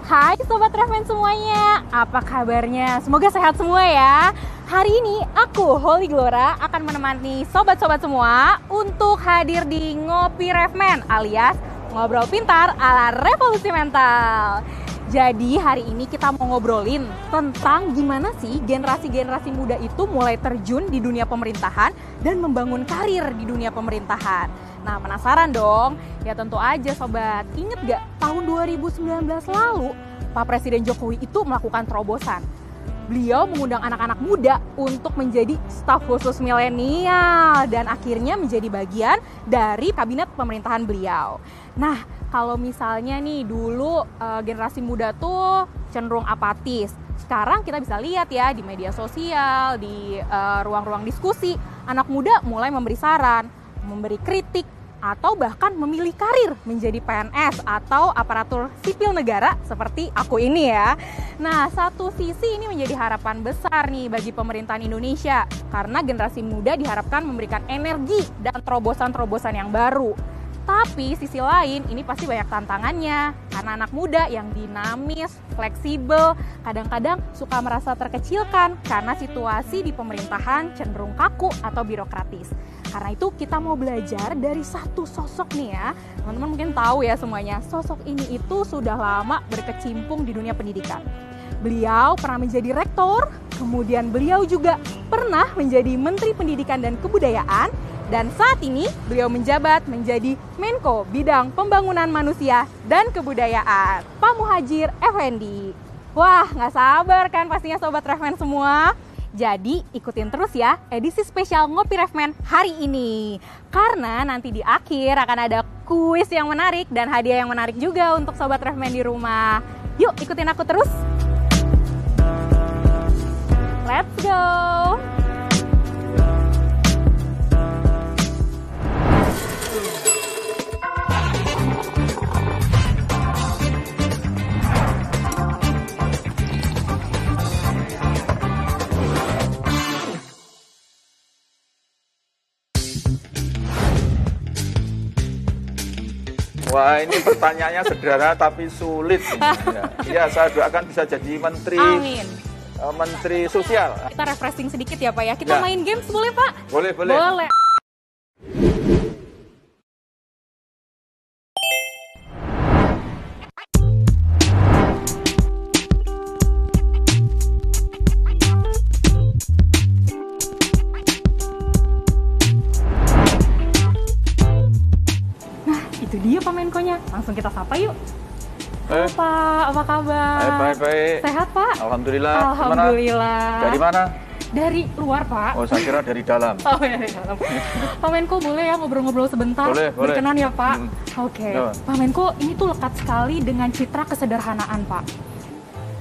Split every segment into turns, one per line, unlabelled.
Hai Sobat Refmen semuanya, apa kabarnya? Semoga sehat semua ya. Hari ini aku, Holy Glora, akan menemani sobat-sobat semua untuk hadir di Ngopi Refmen alias Ngobrol Pintar ala Revolusi Mental. Jadi hari ini kita mau ngobrolin tentang gimana sih generasi-generasi muda itu mulai terjun di dunia pemerintahan dan membangun karir di dunia pemerintahan. Nah, penasaran dong? Ya tentu aja sobat, inget gak tahun 2019 lalu Pak Presiden Jokowi itu melakukan terobosan. Beliau mengundang anak-anak muda untuk menjadi staf khusus milenial dan akhirnya menjadi bagian dari kabinet pemerintahan beliau. Nah, kalau misalnya nih dulu generasi muda tuh cenderung apatis. Sekarang kita bisa lihat ya di media sosial, di ruang-ruang diskusi, anak muda mulai memberi saran, memberi kritik, atau bahkan memilih karir menjadi PNS atau aparatur sipil negara seperti aku ini ya. Nah, satu sisi ini menjadi harapan besar nih bagi pemerintahan Indonesia karena generasi muda diharapkan memberikan energi dan terobosan-terobosan yang baru. Tapi sisi lain ini pasti banyak tantangannya karena anak muda yang dinamis, fleksibel, kadang-kadang suka merasa terkecilkan karena situasi di pemerintahan cenderung kaku atau birokratis. Karena itu kita mau belajar dari satu sosok nih ya. Teman-teman mungkin tahu ya semuanya, sosok ini itu sudah lama berkecimpung di dunia pendidikan. Beliau pernah menjadi rektor, kemudian beliau juga pernah menjadi Menteri Pendidikan dan Kebudayaan, dan saat ini beliau menjabat menjadi Menko Bidang Pembangunan Manusia dan Kebudayaan, Pak Muhadjir Effendi. Wah, nggak sabar kan pastinya Sobat Refmen semua? Jadi ikutin terus ya edisi spesial Ngopi Refmen hari ini. Karena nanti di akhir akan ada kuis yang menarik dan hadiah yang menarik juga untuk Sobat Refmen di rumah. Yuk ikutin aku terus. Let's go!
Wah, ini pertanyaannya sederhana tapi sulit. Ya, saya doakan bisa jadi menteri.
Amin.
Menteri Sosial.
Kita refreshing sedikit ya Pak ya. Kita main games boleh Pak?
Boleh.
Boleh. Itu dia Pak Menkonya, langsung kita sapa yuk. Halo Pak, apa kabar?
Baik.
Sehat Pak?
Alhamdulillah.
Alhamdulillah.
Dari mana?
Dari luar Pak.
Oh, saya kira dari dalam.
Oh ya, dari dalam. Pak Menko boleh ya ngobrol-ngobrol sebentar?
Boleh.
Berkenan ya Pak? Oke.
Ya.
Pak Menko ini tuh lekat sekali dengan citra kesederhanaan Pak.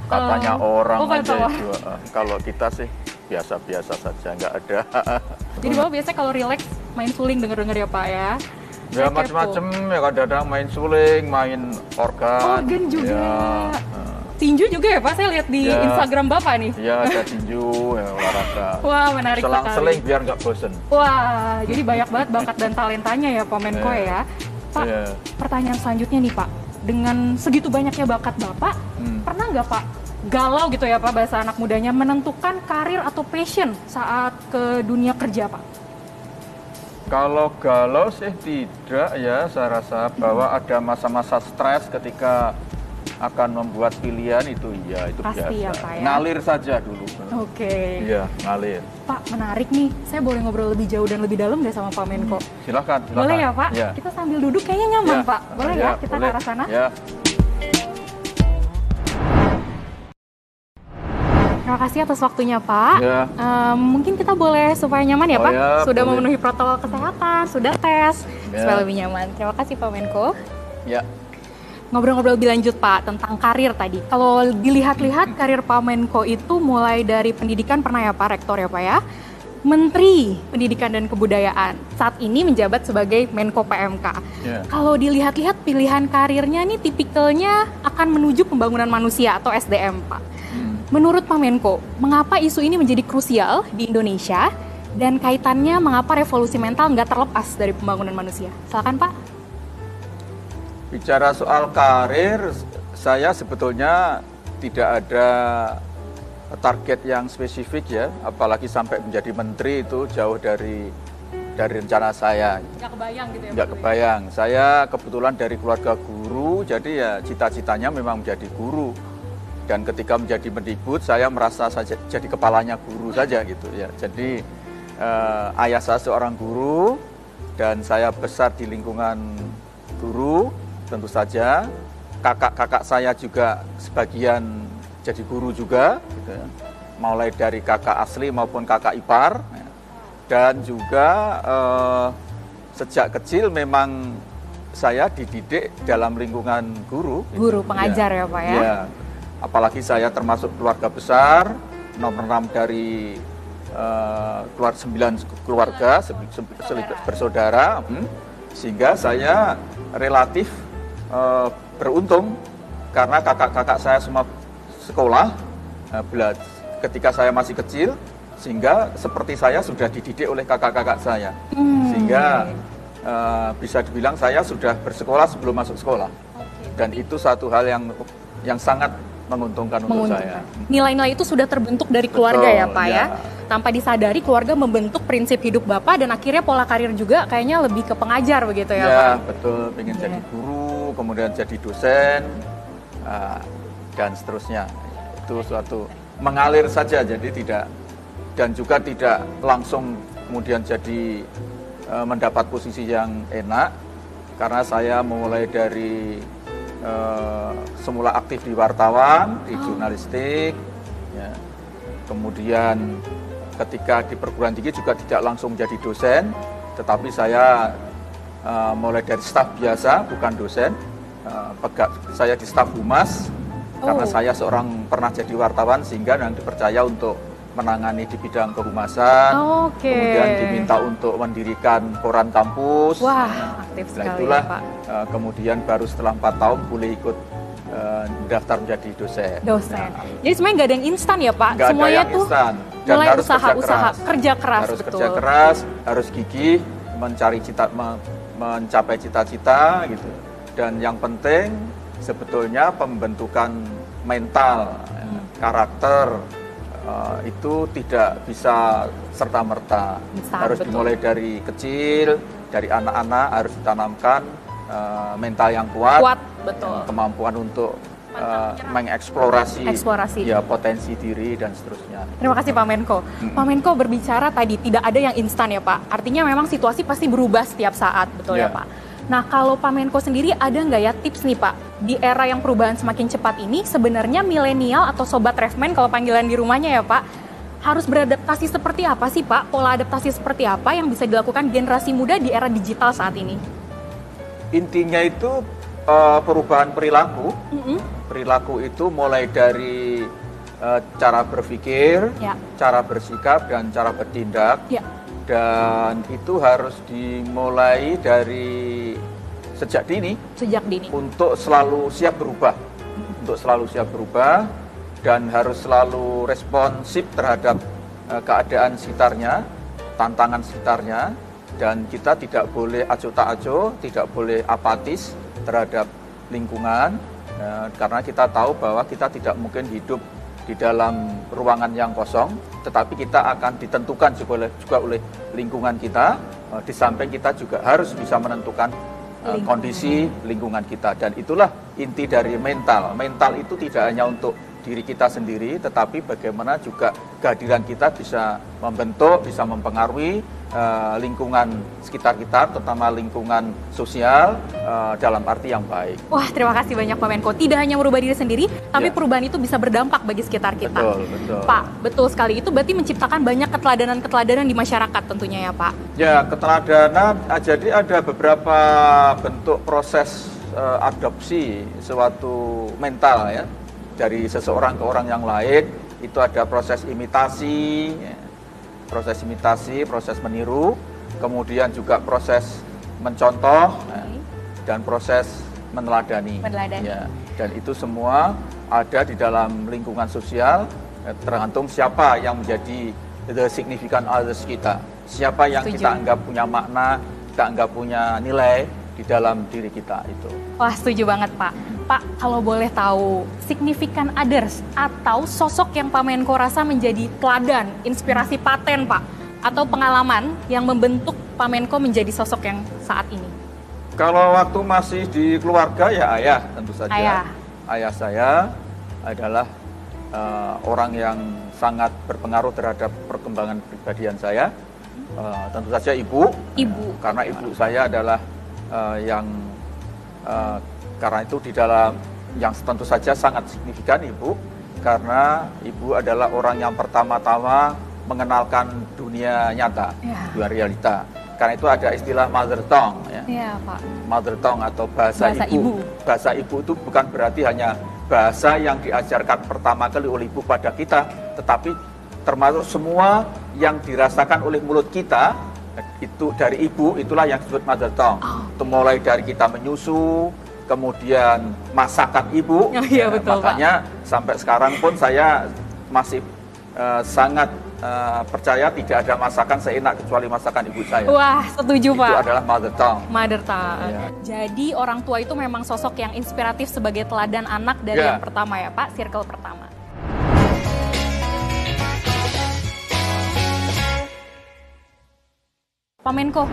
Katanya orang
kata
aja
orang.
itu. Kalau kita sih biasa-biasa saja, nggak ada.
Jadi Bapak biasanya kalau relax main suling denger-denger ya Pak ya?
Ya macam-macam ya, kadang-kadang main suling, main organ.
Organ juga.
Ya.
Tinju juga ya Pak, saya lihat di Instagram Bapak nih.
Ya, ada tinju, ya, olahraga.
Wah, menarik sekali.
Selang-seling biar nggak bosen.
Wah, jadi banyak banget bakat dan talentanya ya Pak Menko ya. Pak, pertanyaan selanjutnya nih Pak. Dengan segitu banyaknya bakat Bapak, pernah nggak Pak galau gitu ya Pak bahasa anak mudanya menentukan karir atau passion saat ke dunia kerja Pak?
Kalau galau sih tidak ya, saya rasa bahwa ada masa-masa stres ketika akan membuat pilihan itu ya, itu
pasti
biasa.
Ya, Pak, ya?
Ngalir saja dulu.
Oke.
Iya, ngalir.
Pak, menarik nih. Saya boleh ngobrol lebih jauh dan lebih dalam nggak sama Pak Menko?
Silakan.
Boleh ya Pak?
Ya.
Kita sambil duduk kayaknya nyaman Pak. Boleh ya? Kita
boleh.
ke arah sana?
Ya.
Terima kasih atas waktunya Pak.
Ya.
Mungkin kita boleh supaya nyaman ya Pak?
Ya,
sudah
boleh.
memenuhi protokol kesehatan, sudah tes,
Ya.
supaya lebih nyaman. Terima kasih Pak Menko.
Ya.
Ngobrol-ngobrol lebih lanjut Pak tentang karir tadi. Kalau dilihat-lihat karir Pak Menko itu mulai dari pendidikan pernah ya Pak, rektor ya Pak ya. Menteri Pendidikan dan Kebudayaan. Saat ini menjabat sebagai Menko PMK.
Ya.
Kalau dilihat-lihat pilihan karirnya nih tipikalnya akan menuju pembangunan manusia atau SDM Pak. Menurut Pak Menko, mengapa isu ini menjadi krusial di Indonesia dan kaitannya mengapa revolusi mental nggak terlepas dari pembangunan manusia? Silakan Pak.
Bicara soal karir, saya sebetulnya tidak ada target yang spesifik ya, apalagi sampai menjadi menteri itu jauh dari rencana saya.
Nggak kebayang gitu ya?
Nggak kebayang. Saya kebetulan dari keluarga guru, jadi ya cita-citanya memang menjadi guru. Dan ketika menjadi mendikbud, saya merasa saja jadi kepalanya guru saja gitu ya. Jadi ayah saya seorang guru dan saya besar di lingkungan guru, tentu saja. Kakak-kakak saya juga sebagian jadi guru juga, gitu ya. Mulai dari kakak asli maupun kakak ipar. Dan juga sejak kecil memang saya dididik dalam lingkungan guru.
Guru, pengajar ya Pak ya?
Ya, apalagi saya termasuk keluarga besar, nomor 6 dari keluar 9 keluarga bersaudara, sehingga saya relatif beruntung karena kakak-kakak saya semua sekolah ketika saya masih kecil, sehingga seperti saya sudah dididik oleh kakak-kakak saya, sehingga bisa dibilang saya sudah bersekolah sebelum masuk sekolah, dan itu satu hal yang sangat menguntungkan untuk saya.
Nilai-nilai itu sudah terbentuk dari keluarga. Betul, ya Pak ya. Tanpa disadari keluarga membentuk prinsip hidup Bapak dan akhirnya pola karir juga kayaknya lebih ke pengajar begitu ya Pak?
Ya betul, ingin jadi guru, kemudian jadi dosen, dan seterusnya. Itu suatu mengalir saja, jadi dan juga tidak langsung kemudian jadi mendapat posisi yang enak, karena saya mulai dari semula aktif di wartawan, di jurnalistik, ya. Kemudian ketika di perguruan tinggi juga tidak langsung menjadi dosen, tetapi saya mulai dari staf biasa, bukan dosen. Saya di staf humas, karena saya pernah jadi wartawan, sehingga yang dipercaya untuk menangani di bidang kehumasan, kemudian diminta untuk mendirikan koran kampus.
Wah, aktif sekali
itulah,
ya, Pak.
Kemudian baru setelah 4 tahun boleh ikut daftar menjadi dosen.
Jadi sebenarnya nggak ada yang instan ya Pak?
Nggak
semuanya
ada yang
tuh
instan. Dan
mulai
harus
kerja keras.
Harus
betul.
kerja keras, harus gigih, mencapai cita-cita gitu. Dan yang penting sebetulnya pembentukan mental, karakter, itu tidak bisa serta-merta. Harus dimulai dari kecil, dari anak-anak harus ditanamkan mental yang kuat,
betul.
Kemampuan untuk mengeksplorasi ya, potensi diri dan seterusnya.
Terima kasih Pak Menko. Pak Menko berbicara tadi tidak ada yang instan ya Pak. Artinya memang situasi pasti berubah setiap saat, betul ya Pak? Nah, kalau Pak Menko sendiri ada nggak ya tips nih Pak, di era yang perubahan semakin cepat ini, sebenarnya milenial atau sobat Refman kalau panggilan di rumahnya ya Pak, harus beradaptasi seperti apa sih Pak? Pola adaptasi seperti apa yang bisa dilakukan generasi muda di era digital saat ini?
Intinya itu perubahan perilaku. Perilaku itu mulai dari cara berpikir, cara bersikap, dan cara bertindak. Dan itu harus dimulai dari sejak dini. Untuk selalu siap berubah. Dan harus selalu responsif terhadap keadaan sekitarnya, tantangan sekitarnya. Dan kita tidak boleh acuh tak acuh, tidak boleh apatis terhadap lingkungan. Karena kita tahu bahwa kita tidak mungkin hidup di dalam ruangan yang kosong, tetapi kita akan ditentukan juga oleh lingkungan kita. Di samping kita juga harus bisa menentukan kondisi lingkungan kita, dan itulah inti dari mental. Mental itu tidak hanya untuk diri kita sendiri, tetapi bagaimana juga kehadiran kita bisa membentuk, bisa mempengaruhi lingkungan sekitar kita, terutama lingkungan sosial dalam arti yang baik.
Wah, terima kasih banyak Pak Menko. Tidak hanya merubah diri sendiri, tapi perubahan itu bisa berdampak bagi sekitar kita.
Betul.
Pak, betul sekali. Itu berarti menciptakan banyak keteladanan-keteladanan di masyarakat tentunya ya Pak?
Ya, keteladanan, jadi ada beberapa bentuk proses adopsi suatu mental ya, dari seseorang ke orang yang lain. Itu ada proses imitasi, proses meniru, kemudian juga proses mencontoh, dan proses meneladani. Ya, dan itu semua ada di dalam lingkungan sosial, tergantung siapa yang menjadi the significant others kita, siapa yang kita anggap punya makna, kita anggap punya nilai di dalam diri kita itu.
Wah, setuju banget Pak. Pak, kalau boleh tahu, significant others atau sosok yang Pak Menko rasa menjadi teladan, inspirasi paten Pak, atau pengalaman yang membentuk Pak Menko menjadi sosok yang saat ini?
Kalau waktu masih di keluarga ya ayah tentu saja. Ayah saya adalah orang yang sangat berpengaruh terhadap perkembangan pribadian saya. Tentu saja ibu. Karena ibu saya adalah karena itu di dalam yang tentu saja sangat signifikan ibu, karena ibu adalah orang yang pertama-tama mengenalkan dunia nyata, dunia realita. Karena itu ada istilah mother tongue,
Pak.
Mother tongue atau bahasa ibu. Bahasa ibu itu bukan berarti hanya bahasa yang diajarkan pertama kali oleh ibu pada kita, tetapi termasuk semua yang dirasakan oleh mulut kita itu dari ibu, itulah yang disebut mother tongue. Itu mulai dari kita menyusu, kemudian masakan ibu.
Betul,
makanya
Pak.
sampai sekarang pun saya masih sangat percaya tidak ada masakan seenak kecuali masakan ibu saya.
Wah, setuju Pak.
Itu adalah mother tongue.
Mother tongue. Jadi orang tua itu memang sosok yang inspiratif sebagai teladan anak dari yang pertama ya Pak, circle pertama. Pak Menko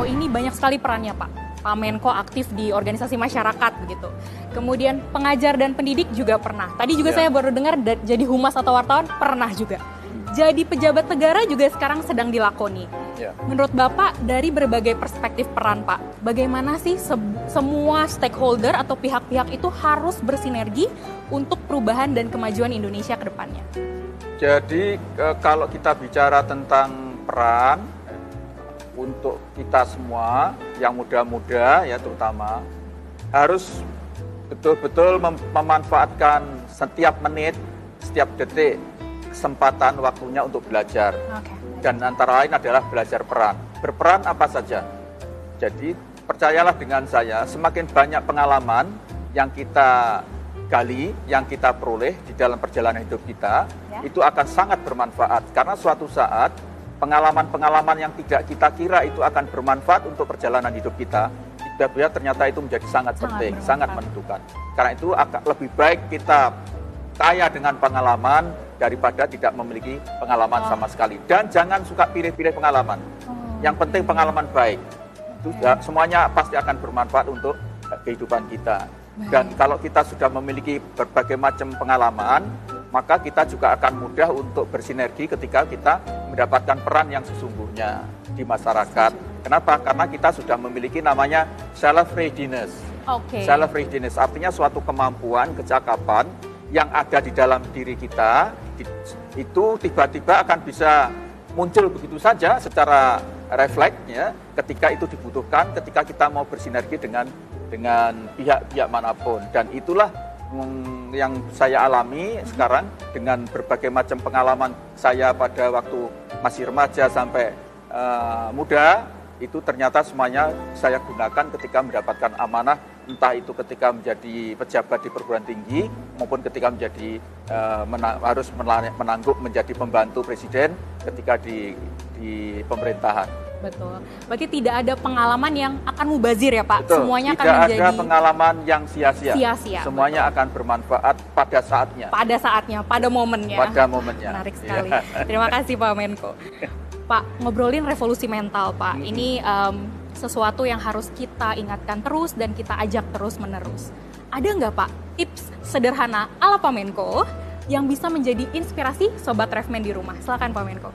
ini banyak sekali perannya Pak. Pak Menko aktif di organisasi masyarakat begitu. Kemudian pengajar dan pendidik juga pernah. Tadi juga saya baru dengar jadi humas atau wartawan pernah juga. Jadi pejabat negara juga sekarang sedang dilakoni. Menurut Bapak dari berbagai perspektif peran Pak, bagaimana sih semua stakeholder atau pihak-pihak itu harus bersinergi untuk perubahan dan kemajuan Indonesia ke depannya?
Jadi kalau kita bicara tentang peran untuk kita semua yang muda-muda ya terutama harus betul-betul memanfaatkan setiap menit, setiap detik kesempatan waktunya untuk belajar. Dan antara lain adalah belajar peran. Berperan apa saja. Jadi percayalah dengan saya, semakin banyak pengalaman yang kita gali, yang kita peroleh di dalam perjalanan hidup kita, itu akan sangat bermanfaat. Karena suatu saat pengalaman-pengalaman yang tidak kita kira itu akan bermanfaat untuk perjalanan hidup kita, ternyata itu menjadi sangat penting, sangat menentukan. Karena itu lebih baik kita kaya dengan pengalaman daripada tidak memiliki pengalaman sama sekali. Dan jangan suka pilih-pilih pengalaman. Yang penting pengalaman baik. Itu semuanya pasti akan bermanfaat untuk kehidupan kita. Dan kalau kita sudah memiliki berbagai macam pengalaman, maka kita juga akan mudah untuk bersinergi ketika kita mendapatkan peran yang sesungguhnya di masyarakat. Kenapa? Karena kita sudah memiliki namanya self-readiness. Self-readiness artinya suatu kemampuan, kecakapan yang ada di dalam diri kita, itu tiba-tiba akan bisa muncul begitu saja secara refleks ya, ketika itu dibutuhkan, ketika kita mau bersinergi dengan pihak-pihak manapun. Dan itulah yang saya alami sekarang dengan berbagai macam pengalaman saya pada waktu masih remaja sampai muda, itu ternyata semuanya saya gunakan ketika mendapatkan amanah, entah itu ketika menjadi pejabat di perguruan tinggi maupun ketika menjadi harus menanggung menjadi pembantu presiden ketika di pemerintahan.
Betul. Berarti tidak ada pengalaman yang akan mubazir ya Pak?
Betul.
Semuanya
tidak
akan menjadi...
ada pengalaman yang sia-sia. Semuanya
betul.
akan bermanfaat pada saatnya.
Pada saatnya, pada momennya.
Pada momennya.
Menarik sekali. Terima kasih Pak Menko. Pak, ngobrolin revolusi mental Pak. Ini sesuatu yang harus kita ingatkan terus dan kita ajak terus-menerus. Ada nggak Pak tips sederhana ala Pak Menko yang bisa menjadi inspirasi Sobat Refmen di rumah? Silakan Pak Menko.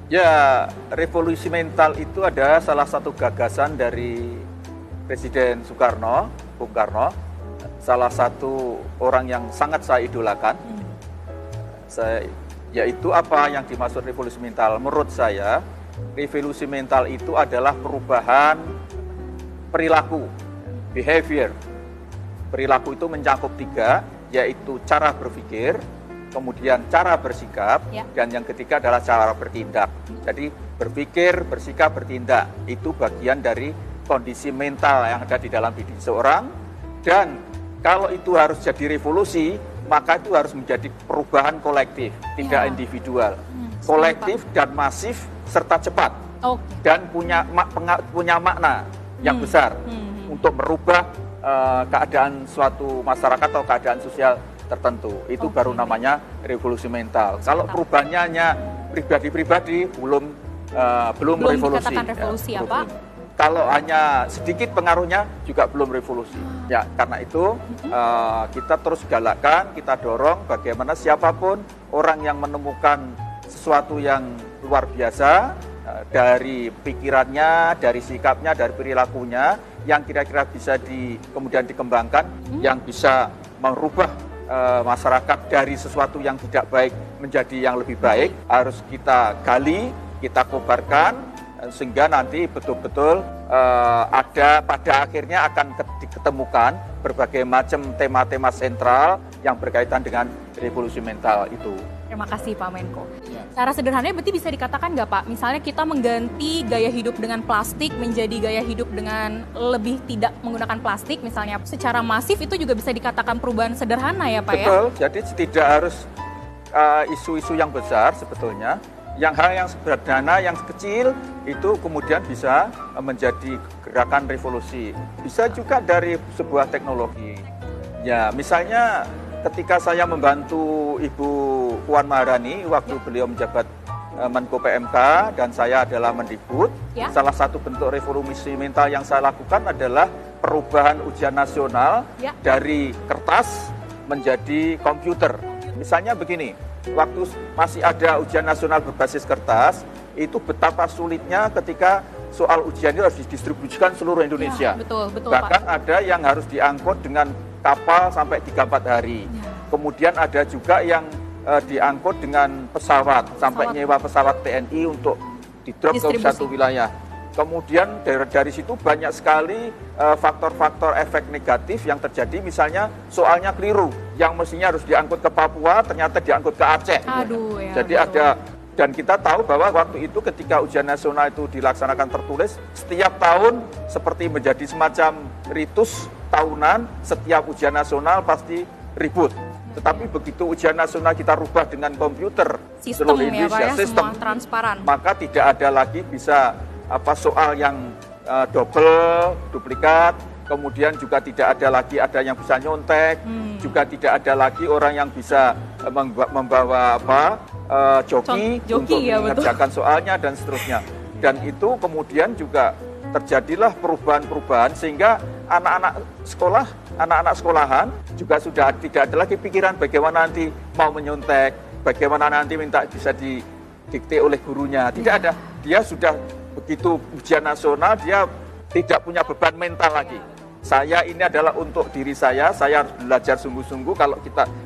Ya, revolusi mental itu ada salah satu gagasan dari Presiden Soekarno, Bung Karno, salah satu orang yang sangat saya idolakan. Yaitu apa yang dimaksud revolusi mental? Menurut saya, revolusi mental itu adalah perubahan perilaku, behavior. Perilaku itu mencakup 3, yaitu cara berpikir, kemudian cara bersikap, dan yang ketiga adalah cara bertindak. Jadi berpikir, bersikap, bertindak itu bagian dari kondisi mental yang ada di dalam diri seorang. Dan kalau itu harus jadi revolusi, maka itu harus menjadi perubahan kolektif, tidak individual. Kolektif dan masif serta cepat, dan punya makna yang besar. untuk merubah keadaan suatu masyarakat atau keadaan sosial tertentu. Itu baru namanya revolusi mental. Kalau perubahannya hanya pribadi-pribadi, belum revolusi.
Dikatakan revolusi ya, Pak?
Kalau hanya sedikit pengaruhnya juga belum revolusi. Ya, karena itu kita terus galakkan, kita dorong bagaimana siapapun orang yang menemukan sesuatu yang luar biasa dari pikirannya, dari sikapnya, dari perilakunya yang kira-kira bisa kemudian dikembangkan, yang bisa merubah masyarakat dari sesuatu yang tidak baik menjadi yang lebih baik, harus kita gali, kita kobarkan, sehingga nanti betul-betul ada pada akhirnya akan diketemukan berbagai macam tema-tema sentral yang berkaitan dengan revolusi mental itu.
Terima kasih Pak Menko. Cara sederhananya berarti bisa dikatakan nggak Pak, misalnya kita mengganti gaya hidup dengan plastik menjadi gaya hidup dengan lebih tidak menggunakan plastik misalnya, secara masif itu juga bisa dikatakan perubahan sederhana ya Pak?
Betul, jadi tidak harus isu-isu yang besar sebetulnya. Yang hal yang sederhana, yang kecil itu kemudian bisa menjadi gerakan revolusi. Bisa juga dari sebuah teknologi. Ya, misalnya ketika saya membantu Ibu Puan Maharani waktu beliau menjabat Menko PMK dan saya adalah Mendikbud, salah satu bentuk revolusi mental yang saya lakukan adalah perubahan ujian nasional dari kertas menjadi komputer. Misalnya begini, waktu masih ada ujian nasional berbasis kertas, itu betapa sulitnya ketika soal ujian itu harus didistribusikan seluruh Indonesia.
Ya, betul,
bahkan
Pak.
ada yang harus diangkut dengan kapal sampai 3-4 hari. Ya. Kemudian ada juga yang diangkut dengan pesawat, sampai nyewa pesawat TNI untuk di-drop ke satu wilayah. Kemudian dari situ banyak sekali faktor-faktor efek negatif yang terjadi, misalnya soalnya keliru, yang mestinya harus diangkut ke Papua, ternyata diangkut ke Aceh.
Aduh, ya,
jadi betul. Dan kita tahu bahwa waktu itu ketika ujian nasional itu dilaksanakan tertulis, setiap tahun seperti menjadi semacam ritus tahunan, setiap ujian nasional pasti ribut. Tetapi begitu ujian nasional kita rubah dengan komputer,
sistem
seluruh Indonesia,
ya, Pak,
sistem
transparan,
maka tidak ada lagi bisa soal yang double, duplikat, kemudian juga tidak ada lagi ada yang bisa nyontek, juga tidak ada lagi orang yang bisa membawa joki untuk mengerjakan soalnya dan seterusnya. Dan itu kemudian juga terjadilah perubahan-perubahan sehingga anak-anak sekolahan juga sudah tidak ada lagi pikiran bagaimana nanti mau menyontek, bagaimana nanti minta bisa didikte oleh gurunya. Tidak ada. Dia sudah begitu ujian nasional, dia tidak punya beban mental lagi. Saya ini adalah untuk diri saya harus belajar sungguh-sungguh kalau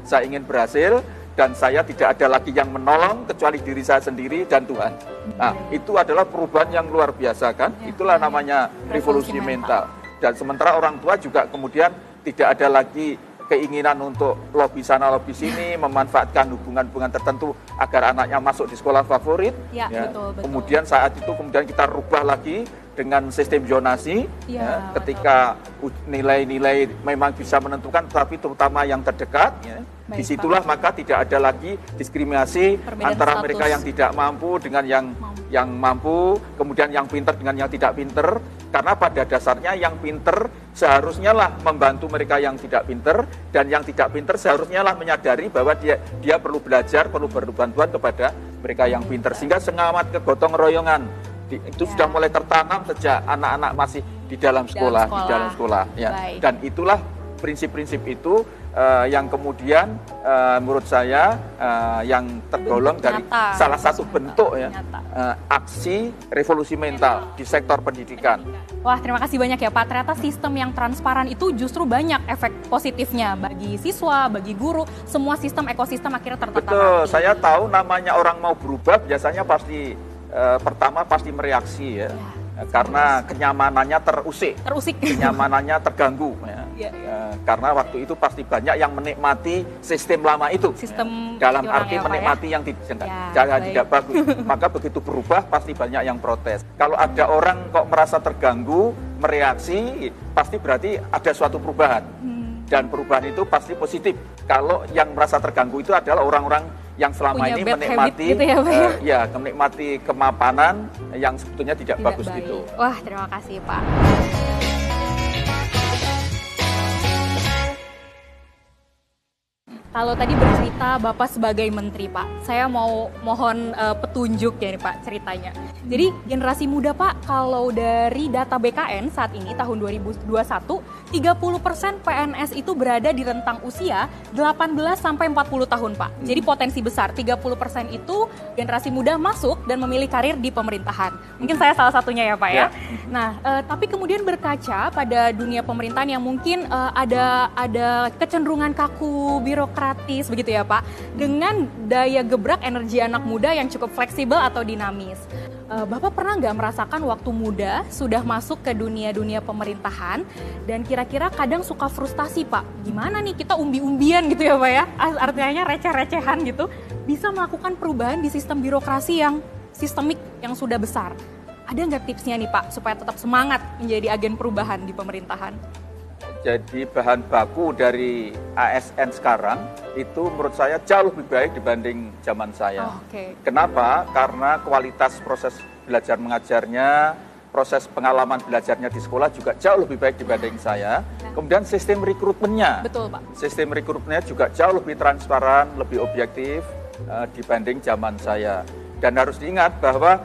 saya ingin berhasil, dan saya tidak ada lagi yang menolong kecuali diri saya sendiri dan Tuhan. Nah, itu adalah perubahan yang luar biasa kan? Itulah namanya revolusi mental. Dan sementara orang tua juga kemudian tidak ada lagi keinginan untuk lobby sana lobby sini, memanfaatkan hubungan-hubungan tertentu agar anaknya masuk di sekolah favorit.
Ya. Betul.
Kemudian saat itu kemudian kita rubah lagi dengan sistem zonasi, ketika nilai-nilai memang bisa menentukan, tapi terutama yang terdekat, disitulah maka tidak ada lagi diskriminasi antara status mereka yang tidak mampu dengan yang mampu, kemudian yang pinter dengan yang tidak pinter, karena pada dasarnya yang pinter seharusnya lah membantu mereka yang tidak pinter, dan yang tidak pinter seharusnya lah menyadari bahwa dia perlu belajar, perlu berbantuan kepada mereka yang pinter, sehingga semangat kegotong royongan itu sudah mulai tertanam sejak anak-anak masih di dalam sekolah. Ya. Dan itulah prinsip-prinsip itu yang kemudian menurut saya yang tergolong dari salah satu bentuk aksi revolusi mental di sektor pendidikan.
Wah, terima kasih banyak ya Pak. Ternyata sistem yang transparan itu justru banyak efek positifnya bagi siswa, bagi guru, semua sistem ekosistem akhirnya tertata.
Betul, saya tahu namanya orang mau berubah biasanya pertama pasti mereaksi ya. Karena kenyamanannya terusik, kenyamanannya terganggu karena waktu itu pasti banyak yang menikmati sistem lama itu, dalam arti menikmati yang tidak bagus. Maka begitu berubah pasti banyak yang protes. Kalau ada orang kok merasa terganggu, mereaksi, pasti berarti ada suatu perubahan, dan perubahan itu pasti positif. Kalau yang merasa terganggu itu adalah orang-orang yang selama ini menikmati gitu menikmati kemapanan yang sebetulnya tidak bagus
baik.
gitu.
Wah, terima kasih Pak. Kalau tadi bercerita Bapak sebagai menteri, Pak, saya mau mohon petunjuk ya nih Pak ceritanya. Jadi generasi muda Pak, kalau dari data BKN saat ini tahun 2021, 30% PNS itu berada di rentang usia 18 sampai 40 tahun Pak. Jadi potensi besar, 30% itu generasi muda masuk dan memilih karir di pemerintahan. Mungkin saya salah satunya ya Pak ya. Nah, tapi kemudian berkaca pada dunia pemerintahan yang mungkin ada kecenderungan kaku, birokratis begitu ya Pak, dengan daya gebrak energi anak muda yang cukup fleksibel atau dinamis. Bapak pernah nggak merasakan waktu muda sudah masuk ke dunia-dunia pemerintahan dan kira-kira kadang suka frustasi Pak, gimana nih kita umbi-umbian gitu ya Pak ya, artinya receh-recehan gitu, bisa melakukan perubahan di sistem birokrasi yang sistemik yang sudah besar. Ada nggak tipsnya nih Pak supaya tetap semangat menjadi agen perubahan di pemerintahan?
Jadi bahan baku dari ASN sekarang itu menurut saya jauh lebih baik dibanding zaman saya. Kenapa? Karena kualitas proses belajar mengajarnya, proses pengalaman belajarnya di sekolah juga jauh lebih baik dibanding saya. Kemudian sistem rekrutmennya.
Betul Pak.
Sistem rekrutmennya juga jauh lebih transparan, lebih objektif dibanding zaman saya. Dan harus diingat bahwa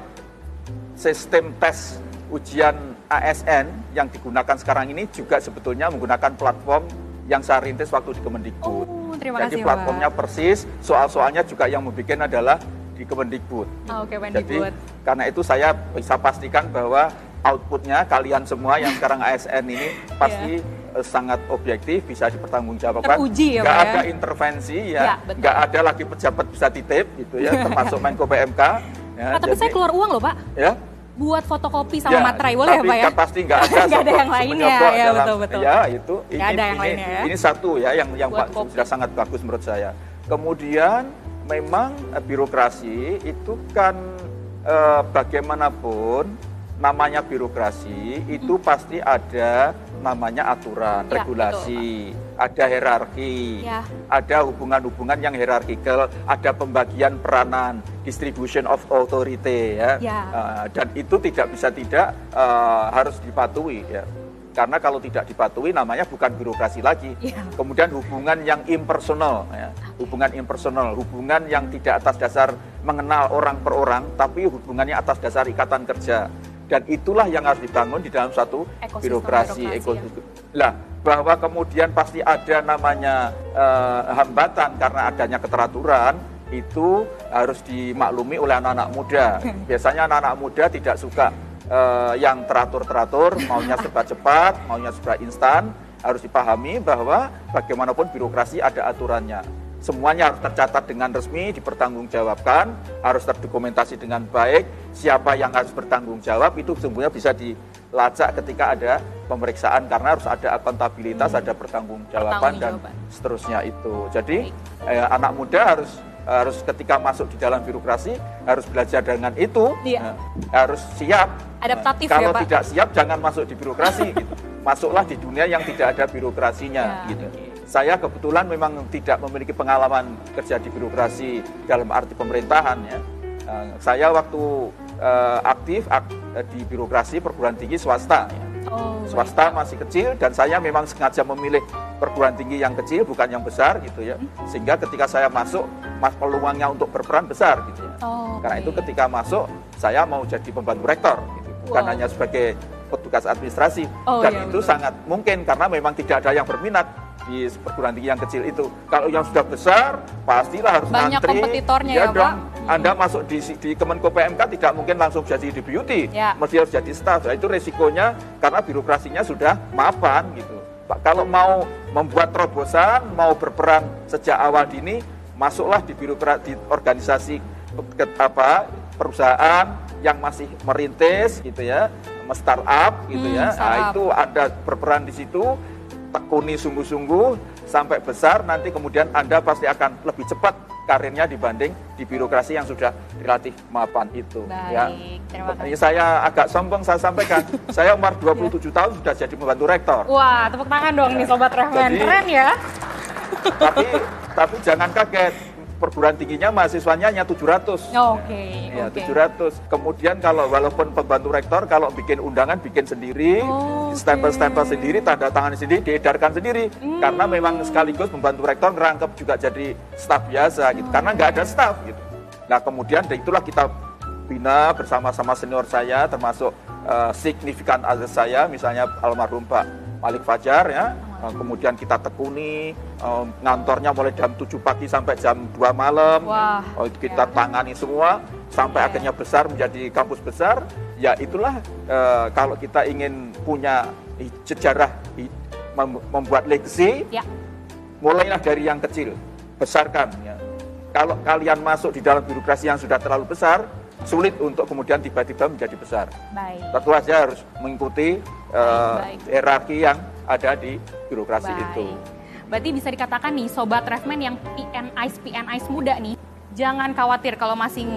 sistem tes ujian ASN yang digunakan sekarang ini juga sebetulnya menggunakan platform yang saya rintis waktu di Kemendikbud. Jadi platformnya persis, soal-soalnya juga yang membuat adalah di Kemendikbud. Jadi karena itu saya bisa pastikan bahwa outputnya kalian semua yang sekarang ASN ini pasti sangat objektif, bisa dipertanggungjawabkan.
Teruji ya,
nggak ada intervensi ya, nggak ada lagi pejabat bisa titip gitu ya, termasuk Menko PMK. Ya,
tapi saya keluar uang loh Pak.
Ya.
Buat fotokopi sama materai boleh ya Pak ya?
Tapi pasti nggak ada,
nggak ada yang lainnya ya, betul-betul.
Ya itu,
ini
satu ya yang Pak sudah sangat bagus menurut saya. Kemudian memang birokrasi itu kan bagaimanapun namanya birokrasi itu pasti ada namanya aturan, regulasi, betul, ada hierarki, ada hubungan-hubungan yang hierarkikal, ada pembagian peranan, distribution of authority ya. Dan itu tidak bisa tidak harus dipatuhi ya. Karena kalau tidak dipatuhi namanya bukan birokrasi lagi. Kemudian hubungan yang impersonal ya. Hubungan impersonal, hubungan yang tidak atas dasar mengenal orang per orang, tapi hubungannya atas dasar ikatan kerja. Dan itulah yang harus dibangun di dalam suatu birokrasi. Lah, bahwa kemudian pasti ada namanya hambatan karena adanya keteraturan, itu harus dimaklumi oleh anak-anak muda. Biasanya anak-anak muda tidak suka yang teratur-teratur, maunya serba cepat, maunya serba instan. Harus dipahami bahwa bagaimanapun birokrasi ada aturannya. Semuanya harus tercatat dengan resmi, dipertanggungjawabkan, harus terdokumentasi dengan baik. Siapa yang harus bertanggung jawab itu semuanya bisa dilacak ketika ada pemeriksaan karena harus ada akuntabilitas, ada pertanggungjawaban dan seterusnya itu. Jadi anak muda harus ketika masuk di dalam birokrasi harus belajar dengan itu, harus siap.
Adaptatif
kalau
ya, Pak?
Tidak siap jangan masuk di birokrasi. Gitu. Masuklah di dunia yang tidak ada birokrasinya. Gitu. Saya kebetulan memang tidak memiliki pengalaman kerja di birokrasi dalam arti pemerintahan ya. Saya waktu aktif di birokrasi perguruan tinggi swasta ya. Swasta masih kecil dan saya memang sengaja memilih perguruan tinggi yang kecil bukan yang besar gitu ya. Sehingga ketika saya masuk peluangnya untuk berperan besar gitu ya. Karena itu ketika masuk saya mau jadi pembantu rektor gitu. Bukan hanya sebagai petugas administrasi dan itu sangat mungkin karena memang tidak ada yang berminat di perguruan tinggi yang kecil itu. Kalau yang sudah besar, pastilah harus
banyak
ngantri.
Kompetitornya ya
dong.
Pak.
Anda masuk di Kemenko PMK tidak mungkin langsung jadi deputy, mesti harus jadi staf. Nah, itu resikonya karena birokrasinya sudah mapan gitu. Pak, kalau mau membuat terobosan, mau berperan sejak awal dini, masuklah di birokrasi, di organisasi perusahaan yang masih merintis gitu ya, startup gitu ya. Nah, itu Anda berperan di situ. Tekuni sungguh-sungguh sampai besar, nanti kemudian Anda pasti akan lebih cepat karirnya dibanding di birokrasi yang sudah relatif mapan itu.
Baik, terima kasih.
Saya agak sombong saya sampaikan, saya umur 27 tahun sudah jadi pembantu rektor.
Wah, tepuk tangan dong nih Sobat Rehman, keren ya.
Tapi jangan kaget, perguruan tingginya mahasiswanya hanya 700.
Oke.
Ya, 700. Kemudian kalau walaupun pembantu rektor kalau bikin undangan bikin sendiri, stempel-stempel sendiri, tanda tangan sendiri, diedarkan sendiri. Karena memang sekaligus pembantu rektor ngerangkep juga jadi staf biasa gitu. Karena nggak ada staf gitu. Nah, kemudian itulah kita bina bersama-sama senior saya termasuk signifikan other saya, misalnya almarhum Pak Malik Fajar ya. Kemudian kita tekuni, ngantornya mulai jam 7 pagi sampai jam 2 malam.
Wah,
kita tangani semua sampai akhirnya besar menjadi kampus besar. Ya itulah kalau kita ingin punya sejarah membuat legacy, mulailah dari yang kecil, besarkan. Ya. Kalau kalian masuk di dalam birokrasi yang sudah terlalu besar, sulit untuk kemudian tiba-tiba menjadi besar.
Baik.
Tentu saja harus mengikuti hierarki yang ada di birokrasi itu.
Berarti bisa dikatakan nih, Sobat Refman yang PNIs muda nih, jangan khawatir kalau masih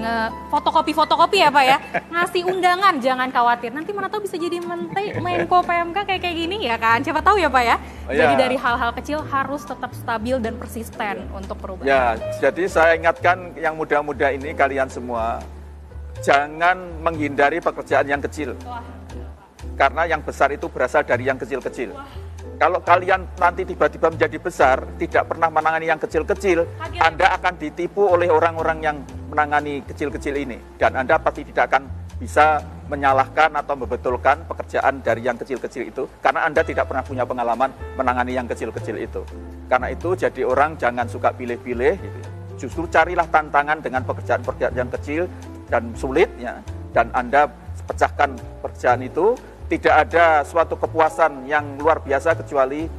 fotokopi ya Pak ya, ngasih undangan jangan khawatir. Nanti mana tahu bisa jadi Menko PMK kayak gini ya kan, siapa tahu ya Pak ya. Jadi dari hal-hal kecil harus tetap stabil dan persisten untuk perubahan.
Ya, jadi saya ingatkan yang muda-muda ini kalian semua, jangan menghindari pekerjaan yang kecil. Karena yang besar itu berasal dari yang kecil-kecil. Kalau kalian nanti tiba-tiba menjadi besar, tidak pernah menangani yang kecil-kecil, Anda akan ditipu oleh orang-orang yang menangani kecil-kecil ini. Dan Anda pasti tidak akan bisa menyalahkan atau membetulkan pekerjaan dari yang kecil-kecil itu, karena Anda tidak pernah punya pengalaman menangani yang kecil-kecil itu. Karena itu jadi orang jangan suka pilih-pilih, gitu. Justru carilah tantangan dengan pekerjaan-pekerjaan yang kecil dan sulit, ya. Dan Anda pecahkan pekerjaan itu. Tidak ada suatu kepuasan yang luar biasa kecuali